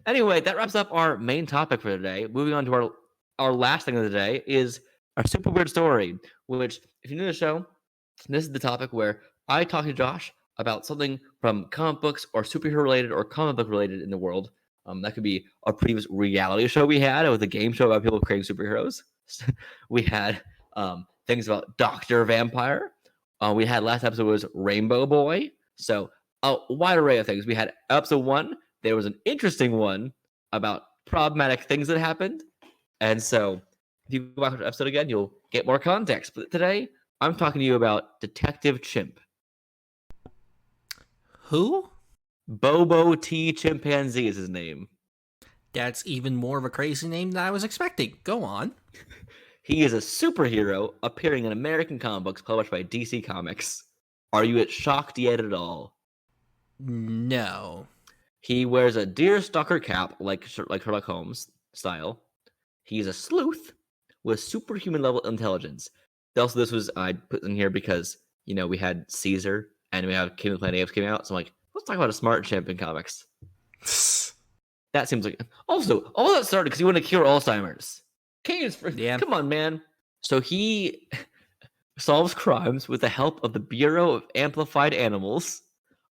Anyway, that wraps up our main topic for today. Moving on to our last thing of the day is our super weird story, which, if you're new to the show, this is the topic where I talk to Josh about something from comic books or superhero related or comic book related in the world. That could be a previous reality show we had with a game show about people creating superheroes. We had things about Dr. Vampire. We had last episode was Rainbow Boy. So a wide array of things. We had episode 1. There was an interesting one about problematic things that happened. And so if you go back to the episode again, you'll get more context. But today, I'm talking to you about Detective Chimp. Who? Bobo T. Chimpanzee is his name. That's even more of a crazy name than I was expecting. Go on. He is a superhero appearing in American comic books published by DC Comics. Are you shocked yet at all? No. He wears a deerstalker cap like Sherlock Holmes style. He's a sleuth with superhuman level intelligence. Also, this was I put in here because we had Caesar and we have King of the Planet Apes came out. So I'm like, let's talk about a smart chimp in comics. That seems like also all that started because he wanted to cure Alzheimer's. King is come on, man. So he solves crimes with the help of the Bureau of Amplified Animals,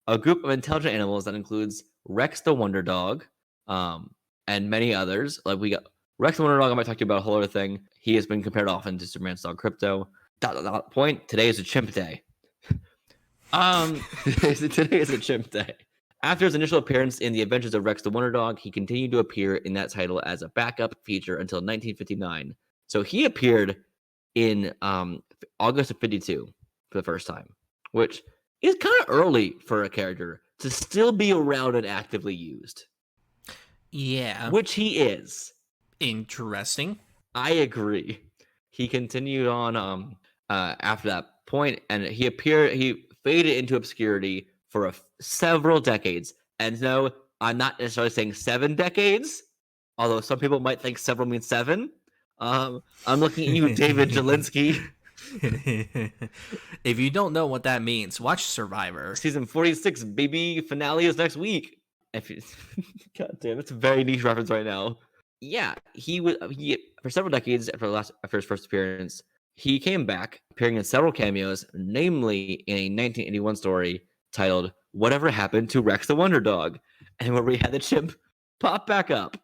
a group of intelligent animals that includes Rex the Wonder Dog, and many others. Like we got Rex the Wonder Dog. I might talk to you about a whole other thing. He has been compared often to Superman's dog Crypto. Point. Today is a chimp day. Today is a chimp day. After his initial appearance in The Adventures of Rex the Wonder Dog, he continued to appear in that title as a backup feature until 1959. So he appeared in August of 52 for the first time, which is kind of early for a character to still be around and actively used. Yeah. Which he is. Interesting. I agree. He continued on after that point, and he faded into obscurity for several decades. And no, I'm not necessarily saying 7 decades, although some people might think several means 7. I'm looking at you, David Jelinski. If you don't know what that means, watch Survivor. Season 46, baby. Finale is next week. God damn, it's a very niche reference right now. Yeah, he for several decades after his first appearance, he came back, appearing in several cameos, namely in a 1981 story titled "Whatever Happened to Rex the Wonder Dog," and where we had the chimp pop back up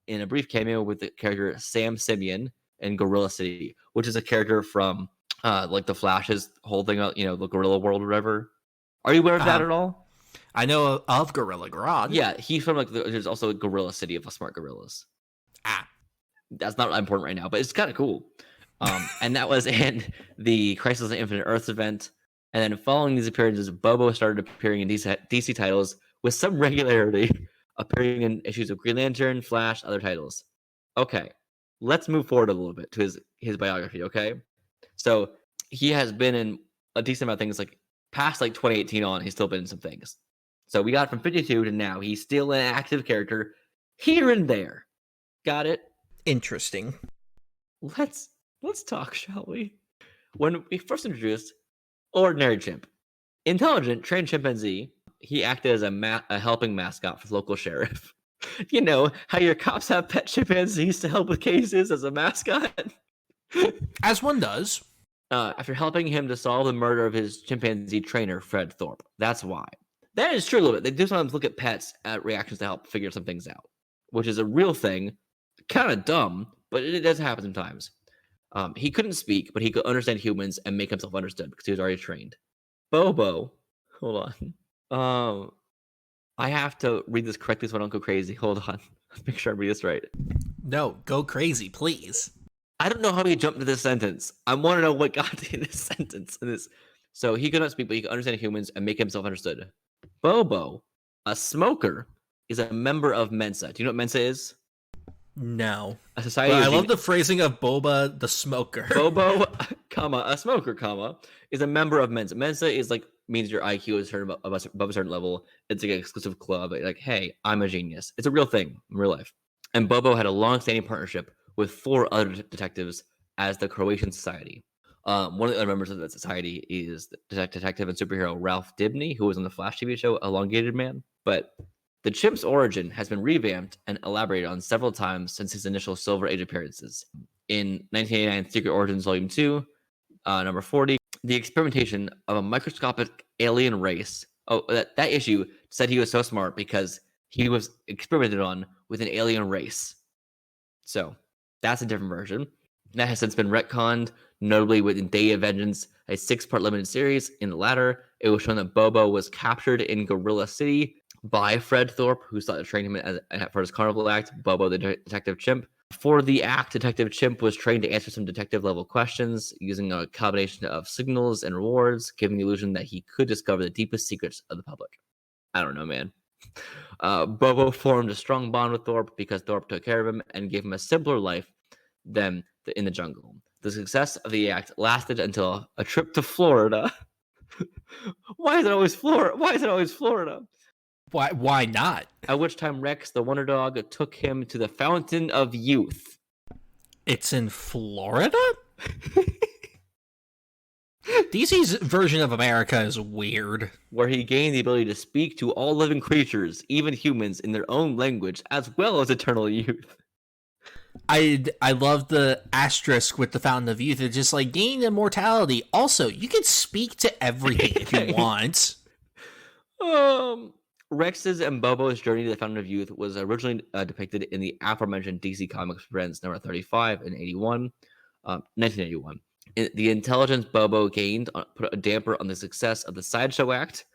in a brief cameo with the character Sam Simeon in Gorilla City, which is a character from like the Flash's whole thing, the Gorilla World or whatever. Are you aware of that at all? I know of Gorilla Grodd. Yeah, he's from there's also a Gorilla City of smart gorillas. That's not important right now, but it's kind of cool. And that was in the Crisis on Infinite Earths event. And then following these appearances, Bobo started appearing in DC titles with some regularity, appearing in issues of Green Lantern, Flash, other titles. Okay, let's move forward a little bit to his biography, okay? So he has been in a decent amount of things, like past 2018 on, he's still been in some things. So we got from 52 to now, he's still an active character here and there. Got it? Interesting. Let's talk, shall we? When we first introduced Ordinary Chimp, intelligent, trained chimpanzee, he acted as a helping mascot for the local sheriff. You know how your cops have pet chimpanzees to help with cases as a mascot? As one does. After helping him to solve the murder of his chimpanzee trainer, Fred Thorpe. That's why. That is true a little bit. They do sometimes look at pets at reactions to help figure some things out, which is a real thing. Kind of dumb, but it does happen sometimes. He couldn't speak, but he could understand humans and make himself understood because he was already trained. Bobo, hold on. I have to read this correctly so I don't go crazy. Hold on. Let's make sure I read this right. No, go crazy, please. I don't know how he jumped to this sentence. I want to know what got in this sentence. So he could not speak, but he could understand humans and make himself understood. Bobo, a smoker, is a member of Mensa. Do you know what Mensa is? No. A society. I love the phrasing of Boba the smoker. Bobo, a smoker, is a member of Mensa. Mensa is means your IQ is above a certain level. It's like an exclusive club. Like, hey, I'm a genius. It's a real thing in real life. And Bobo had a long-standing partnership with 4 other detectives as the Croatian Society. One of the other members of that society is the detective and superhero Ralph Dibny, who was on the Flash TV show Elongated Man. But the chimp's origin has been revamped and elaborated on several times since his initial Silver Age appearances. In 1989, Secret Origins Volume 2, number 40, the experimentation of a microscopic alien race. Oh, that issue said he was so smart because he was experimented on with an alien race. So that's a different version. That has since been retconned, notably within Day of Vengeance, a 6-part limited series. In the latter, it was shown that Bobo was captured in Gorilla City by Fred Thorpe, who sought to train him for his carnival act, Bobo the Detective Chimp. For the act, Detective Chimp was trained to answer some detective-level questions using a combination of signals and rewards, giving the illusion that he could discover the deepest secrets of the public. I don't know, man. Bobo formed a strong bond with Thorpe because Thorpe took care of him and gave him a simpler life than in the jungle. The success of the act lasted until a trip to Florida. Why is it always Florida? Why not? At which time Rex, the Wonder Dog, took him to the Fountain of Youth. It's in Florida? DC's version of America is weird. Where he gained the ability to speak to all living creatures, even humans, in their own language, as well as eternal youth. I love the asterisk with the Fountain of Youth. It's just gain immortality. Also, you can speak to everything if you want. Rex's and Bobo's journey to the Fountain of Youth was originally depicted in the aforementioned DC Comics Presents number 35 in 1981. The intelligence Bobo gained put a damper on the success of the Sideshow Act.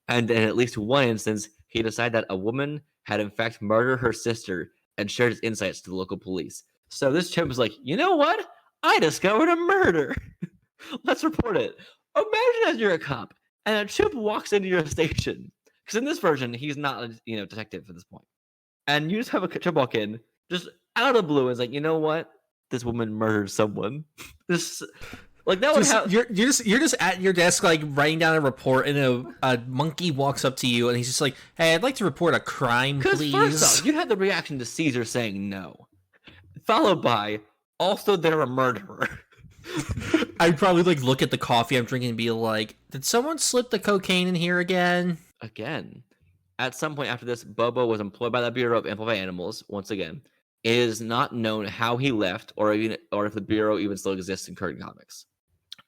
And in at least one instance, he decided that a woman had in fact murdered her sister and shared his insights to the local police. So this chimp was like, you know what? I discovered a murder. Let's report it. Imagine as you're a cop and a chimp walks into your station. Because in this version, he's not a detective at this point. And you just have a chimp walk in, just out of the blue, and it's like, you know what? This woman murdered someone. This like that would have. You're just at your desk like writing down a report, and a monkey walks up to you, and he's just like, "Hey, I'd like to report a crime, please." First off, you had the reaction to Caesar saying no, followed by also they're a murderer. I'd probably like look at the coffee I'm drinking and be like, "Did someone slip the cocaine in here again?" Again, at some point after this, Bobo was employed by the Bureau of Amplified Animals. Once again, it is not known how he left, or if the Bureau even still exists in current comics.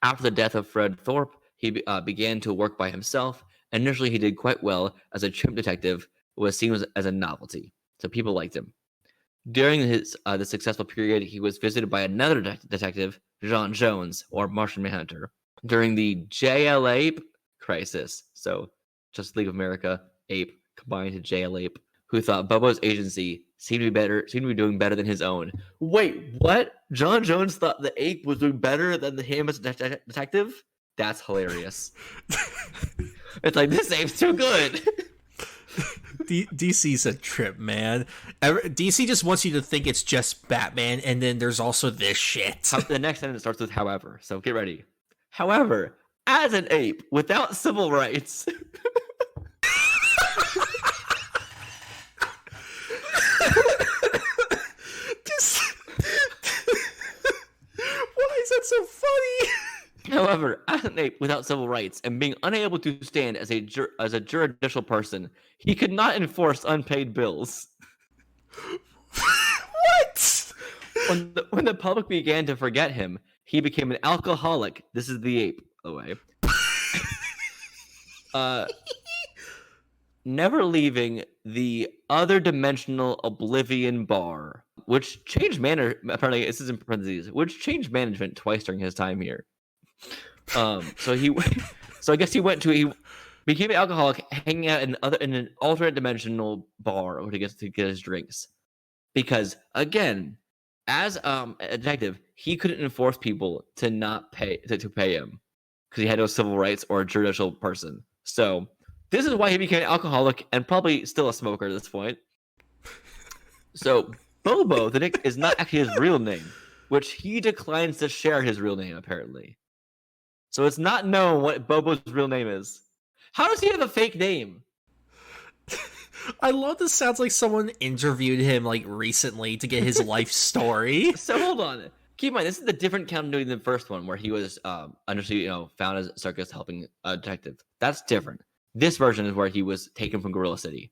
After the death of Fred Thorpe, he began to work by himself. Initially, he did quite well as a chimp detective, who was seen as a novelty, so people liked him. During the successful period, he was visited by another detective, John Jones, or Martian Manhunter, during the JL Ape crisis. So, Justice League of America, Ape combined to JL Ape, who thought Bobo's agency seemed to be doing better than his own. Wait, what? John Jones thought the Ape was doing better than him as a detective? That's hilarious. It's like, this Ape's too good. DC's a trip, man. DC just wants you to think it's just Batman, and then there's also this shit. The next sentence starts with however, so get ready. However, as an ape without civil rights. Why is that so funny? However, as an ape without civil rights and being unable to stand as a judicial person, he could not enforce unpaid bills. What? When the public began to forget him, he became an alcoholic. This is the ape, by the way. Never leaving the other dimensional oblivion bar, which changed apparently this is in parentheses, which changed management twice during his time here. So I guess he became an alcoholic, hanging out in an alternate dimensional bar where he gets to get his drinks. Because again, as a detective, he couldn't enforce people to not pay to pay him because he had no civil rights or a judicial person. So this is why he became an alcoholic and probably still a smoker at this point. So Bobo, the nick, is not actually his real name, which he declines to share his real name apparently. So it's not known what Bobo's real name is. How does he have a fake name? I love this. Sounds like someone interviewed him like recently to get his life story. So hold on. Keep in mind, this is the different continuity than the first one, where he was understood, found as a circus helping a detective. That's different. This version is where he was taken from Gorilla City.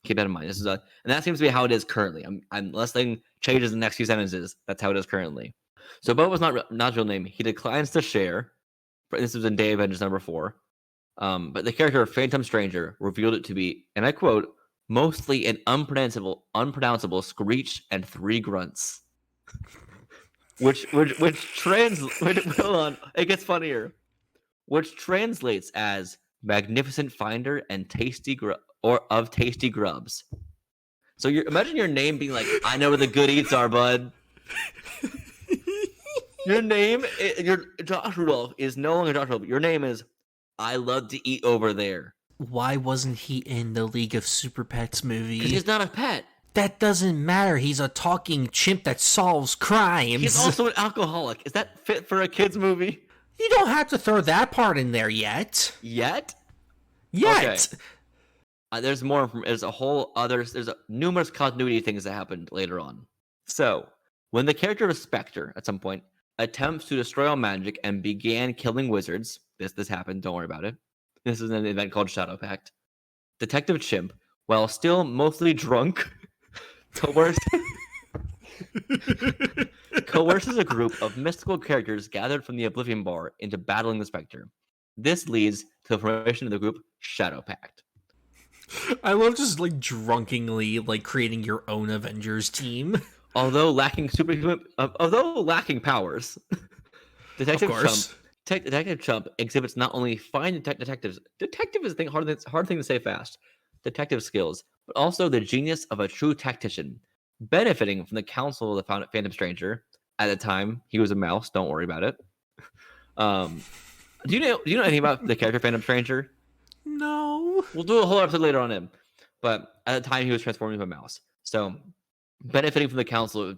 Keep that in mind. And that seems to be how it is currently. Unless thing changes in the next few sentences, that's how it is currently. So Bobo's not his real name. He declines to share. This was in Day of Vengeance number 4. But the character of Phantom Stranger revealed it to be, and I quote, mostly an unpronounceable screech and 3 grunts. which hold on, it gets funnier. Which translates as magnificent finder and tasty grubs. So imagine your name being like, I know where the good eats are, bud. Your name, your Josh Rudolph is no longer Josh Rudolph. Your name is, I love to eat over there. Why wasn't he in the League of Super Pets movie? Because he's not a pet. That doesn't matter. He's a talking chimp that solves crimes. He's also an alcoholic. Is that fit for a kid's movie? You don't have to throw that part in there yet. Yet? Okay. There's more. There's numerous continuity things that happened later on. So, when the character of Spectre, at some point, attempts to destroy all magic and began killing wizards, this happened, don't worry about it. This is an event called Shadow Pact. Detective Chimp, while still mostly drunk, coerces a group of mystical characters gathered from the Oblivion Bar into battling the Spectre. This leads to the formation of the group Shadow Pact. I love just like drunkenly like creating your own Avengers team. Although lacking powers, Detective Chump exhibits not only fine detective is a hard thing to say fast, detective skills, but also the genius of a true tactician, benefiting from the counsel of the Phantom Stranger, at the time he was a mouse. Don't worry about it. Do you know anything about the character Phantom Stranger? No. We'll do a whole episode later on him. But at the time, he was transformed into a mouse. So, benefiting from the counsel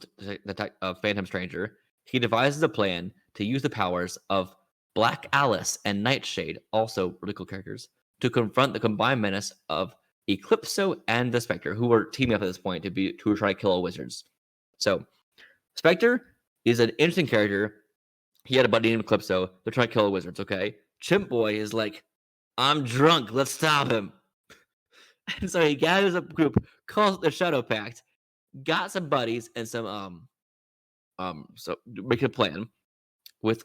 of Phantom Stranger, he devises a plan to use the powers of Black Alice and Nightshade, also really cool characters, to confront the combined menace of Eclipso and the Spectre, who were teaming up at this point to try to kill all wizards. So, Spectre is an interesting character. He had a buddy named Eclipso. They're trying to kill the wizards, okay? Chimp Boy is like, I'm drunk. Let's stop him. And so he gathers a group, calls it the Shadow Pact, got some buddies and some so make a plan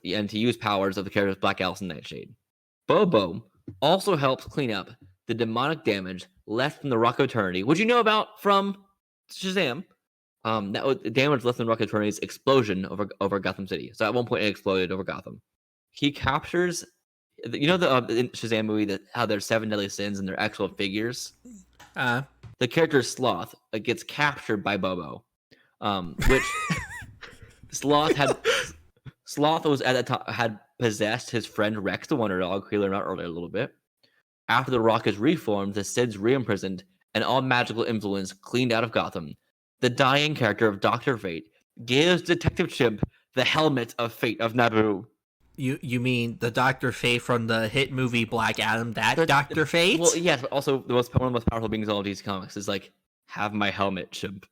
and to use powers of the characters Black Alice and Nightshade. Bobo also helps clean up the demonic damage left from the Rock of Eternity, which you know about from Shazam. That was the damage left in Rock of Eternity's explosion over Gotham City. So at one point it exploded over Gotham. He captures, you know, the Shazam movie how there's 7 deadly sins and they're actual figures. The character Sloth gets captured by Bobo, which Sloth was at that time had possessed his friend Rex the Wonder Dog, clearly not earlier a little bit. After the Rock is reformed, the Sid's re-imprisoned, and all magical influence cleaned out of Gotham. The dying character of Dr. Fate gives Detective Chimp the helmet of fate of Naboo. You mean the Dr. Fate from the hit movie Black Adam? Dr. Fate? Well, yes, but also one of the most powerful beings in all of DC Comics is like, have my helmet, Chimp.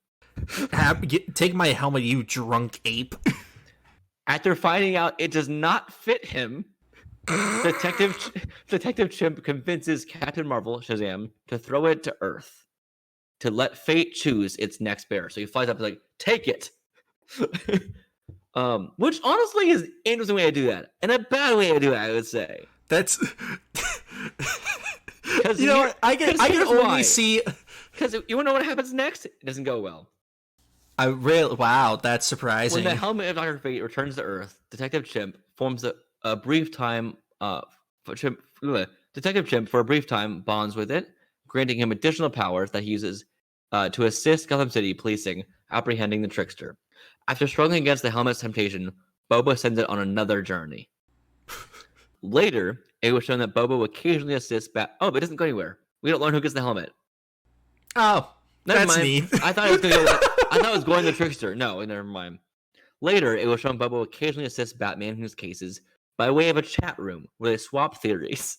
Take my helmet, you drunk ape. After finding out it does not fit him, Detective Chimp convinces Captain Marvel, Shazam, to throw it to Earth, to let fate choose its next bearer. So he flies up and is like, take it. Which honestly is an interesting way to do that, and a bad way to do it, I would say. That's you know what? I can only see because you want to know what happens next. It doesn't go well. Wow, that's surprising. When the helmet of Dr. Fate returns to Earth, Detective Chimp forms a brief time. Detective Chimp for a brief time bonds with it, granting him additional powers that he uses to assist Gotham City policing apprehending the trickster. After struggling against the helmet's temptation, Bobo sends it on another journey. Later, it was shown that Bobo occasionally assists but it doesn't go anywhere. We don't learn who gets the helmet. Oh, that's neat. I thought it was going to the trickster. No, never mind. Later, it was shown Bobo occasionally assists Batman in his cases by way of a chat room where they swap theories.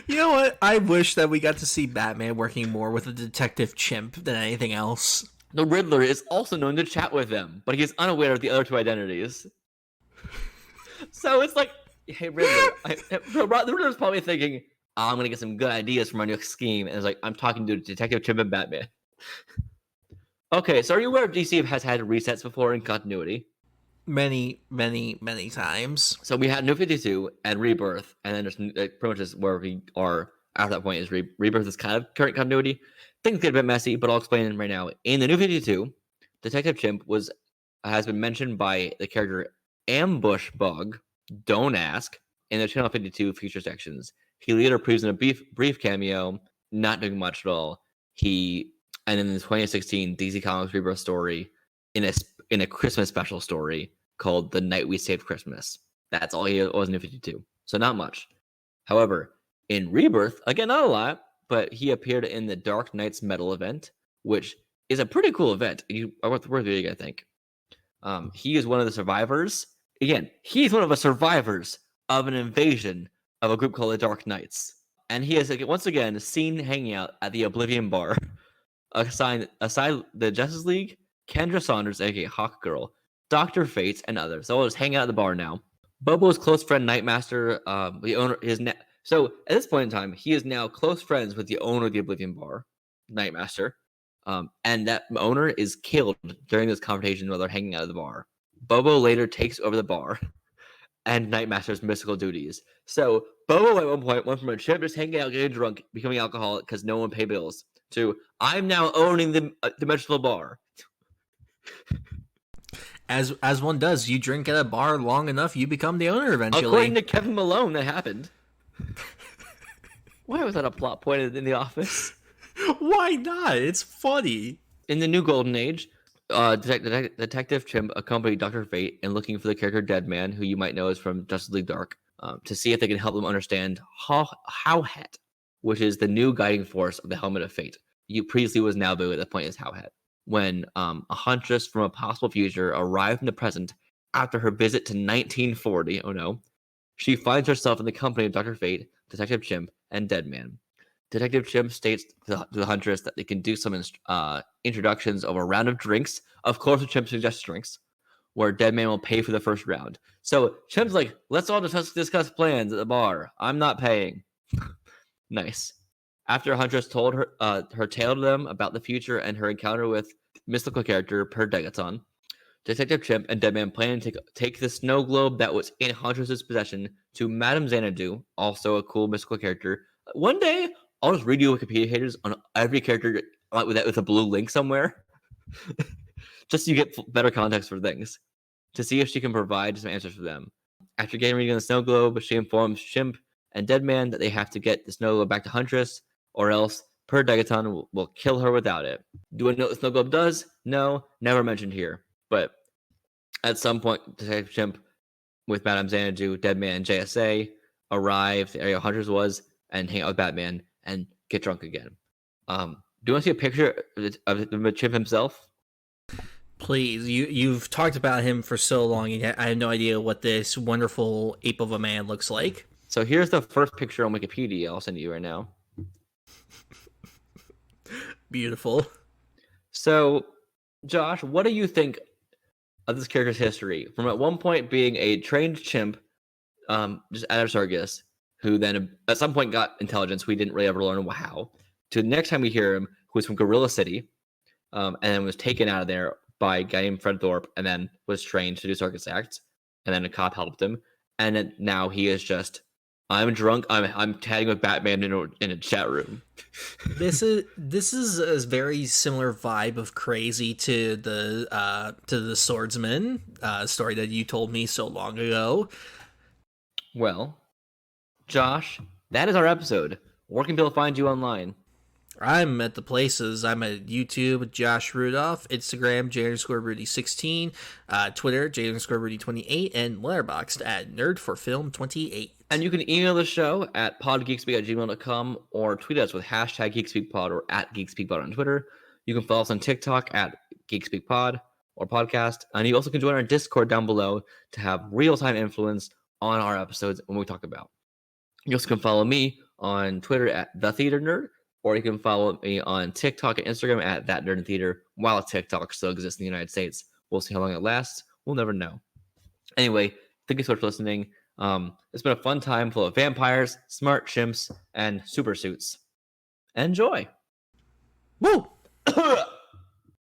You know what? I wish that we got to see Batman working more with a Detective Chimp than anything else. The Riddler is also known to chat with them, but he's unaware of the other two identities. So it's like, hey, Riddler. The Riddler's probably thinking, I'm going to get some good ideas from my new scheme. And it's like, I'm talking to Detective Chimp and Batman. Okay, so are you aware DC has had resets before in continuity? Many, many, many times. So we had New 52 and Rebirth, and then there's pretty much just where we are after that point is Rebirth is kind of current continuity. Things get a bit messy, but I'll explain it right now. In the New 52, Detective Chimp has been mentioned by the character Ambush Bug, don't ask, in the Channel 52 feature sections. He later appears in a brief cameo, not doing much at all. And in the 2016 DC Comics Rebirth story, in a Christmas special story called The Night We Saved Christmas. That's all he was in New 52. So not much. However, in Rebirth, again, not a lot, but he appeared in the Dark Knights Metal event, which is a pretty cool event. Worth reading, I think. He is one of the survivors. Again, he's one of the survivors of an invasion of a group called the Dark Knights. And he is, once again, seen hanging out at the Oblivion Bar. Aside the Justice League, Kendra Saunders, aka Hawkgirl, Dr. Fate, and others. So I'll just hang out at the bar now. Bobo's close friend Nightmaster, the owner, so at this point in time, he is now close friends with the owner of the Oblivion Bar, Nightmaster. And that owner is killed during this confrontation while they're hanging out at the bar. Bobo later takes over the bar and Nightmaster's mystical duties. So Bobo at one point went from a chimp just hanging out, getting drunk, becoming alcoholic because no one paid bills, to I'm now owning the dimensional bar. As one does, you drink at a bar long enough, you become the owner eventually. According to Kevin Malone, that happened. Why was that a plot point in The Office? Why not? It's funny. In the new Golden Age, Detective Chimp accompanied Dr. Fate in looking for the character Deadman, who you might know is from Justice League Dark, to see if they can help them understand Howhat, which is the new guiding force of the Helmet of Fate. You previously was Nabu at the point is Howhat. When a huntress from a possible future arrived in the present after her visit to 1940, oh no, she finds herself in the company of Dr. Fate, Detective Chimp, and Deadman. Detective Chimp states to the huntress that they can do some introductions of a round of drinks. Of course, the Chimp suggests drinks, where Deadman will pay for the first round. So Chimp's like, let's all discuss plans at the bar. I'm not paying. Nice. After Huntress told her tale to them about the future and her encounter with mystical character Perdomo, Detective Chimp and Deadman plan to take the snow globe that was in Huntress's possession to Madame Xanadu, also a cool mystical character. One day, I'll just read you Wikipedia pages on every character with a blue link somewhere, just so you get better context for things, to see if she can provide some answers for them. After getting reading on the snow globe, she informs Chimp and Deadman that they have to get the snow globe back to Huntress, or else Perdomo will kill her without it. Do I know what the snow globe does? No, never mentioned here. But at some point, Detective Chimp with Madame Xanadu, Deadman, and JSA arrive the area Huntress was and hang out with Batman and get drunk again. Do you want to see a picture of Chimp himself? Please, you've talked about him for so long, and I have no idea what this wonderful ape of a man looks like. So here's the first picture on Wikipedia. I'll send you right now. Beautiful. So, Josh, what do you think of this character's history? From at one point being a trained chimp, just out of Sargus, who then at some point got intelligence, we didn't really ever learn how, to the next time we hear him, who was from Gorilla City, and then was taken out of there by a guy named Fred Thorpe, and then was trained to do circus acts, and then a cop helped him, and now he is just, I'm drunk, I'm chatting with Batman in a chat room. This is a very similar vibe of crazy to the swordsman story that you told me so long ago. Well, Josh, that is our episode. Where can people find you online? I'm at the places. I'm at YouTube, Josh Rudolph, Instagram, J_Rudy16, Twitter, J_Rudy28, and Letterboxd at NerdForFilm28. And you can email the show at podgeekspeak@gmail.com or tweet us with hashtag GeekSpeakPod or at GeekSpeakPod on Twitter. You can follow us on TikTok at GeekSpeakPod or podcast. And you also can join our Discord down below to have real-time influence on our episodes when we talk about. You also can follow me on Twitter at TheTheaterNerd, or you can follow me on TikTok and Instagram at ThatNerdTheater while TikTok still exists in the United States. We'll see how long it lasts. We'll never know. Anyway, thank you so much for listening. It's been a fun time full of vampires, smart chimps, and super suits. Enjoy! Woo!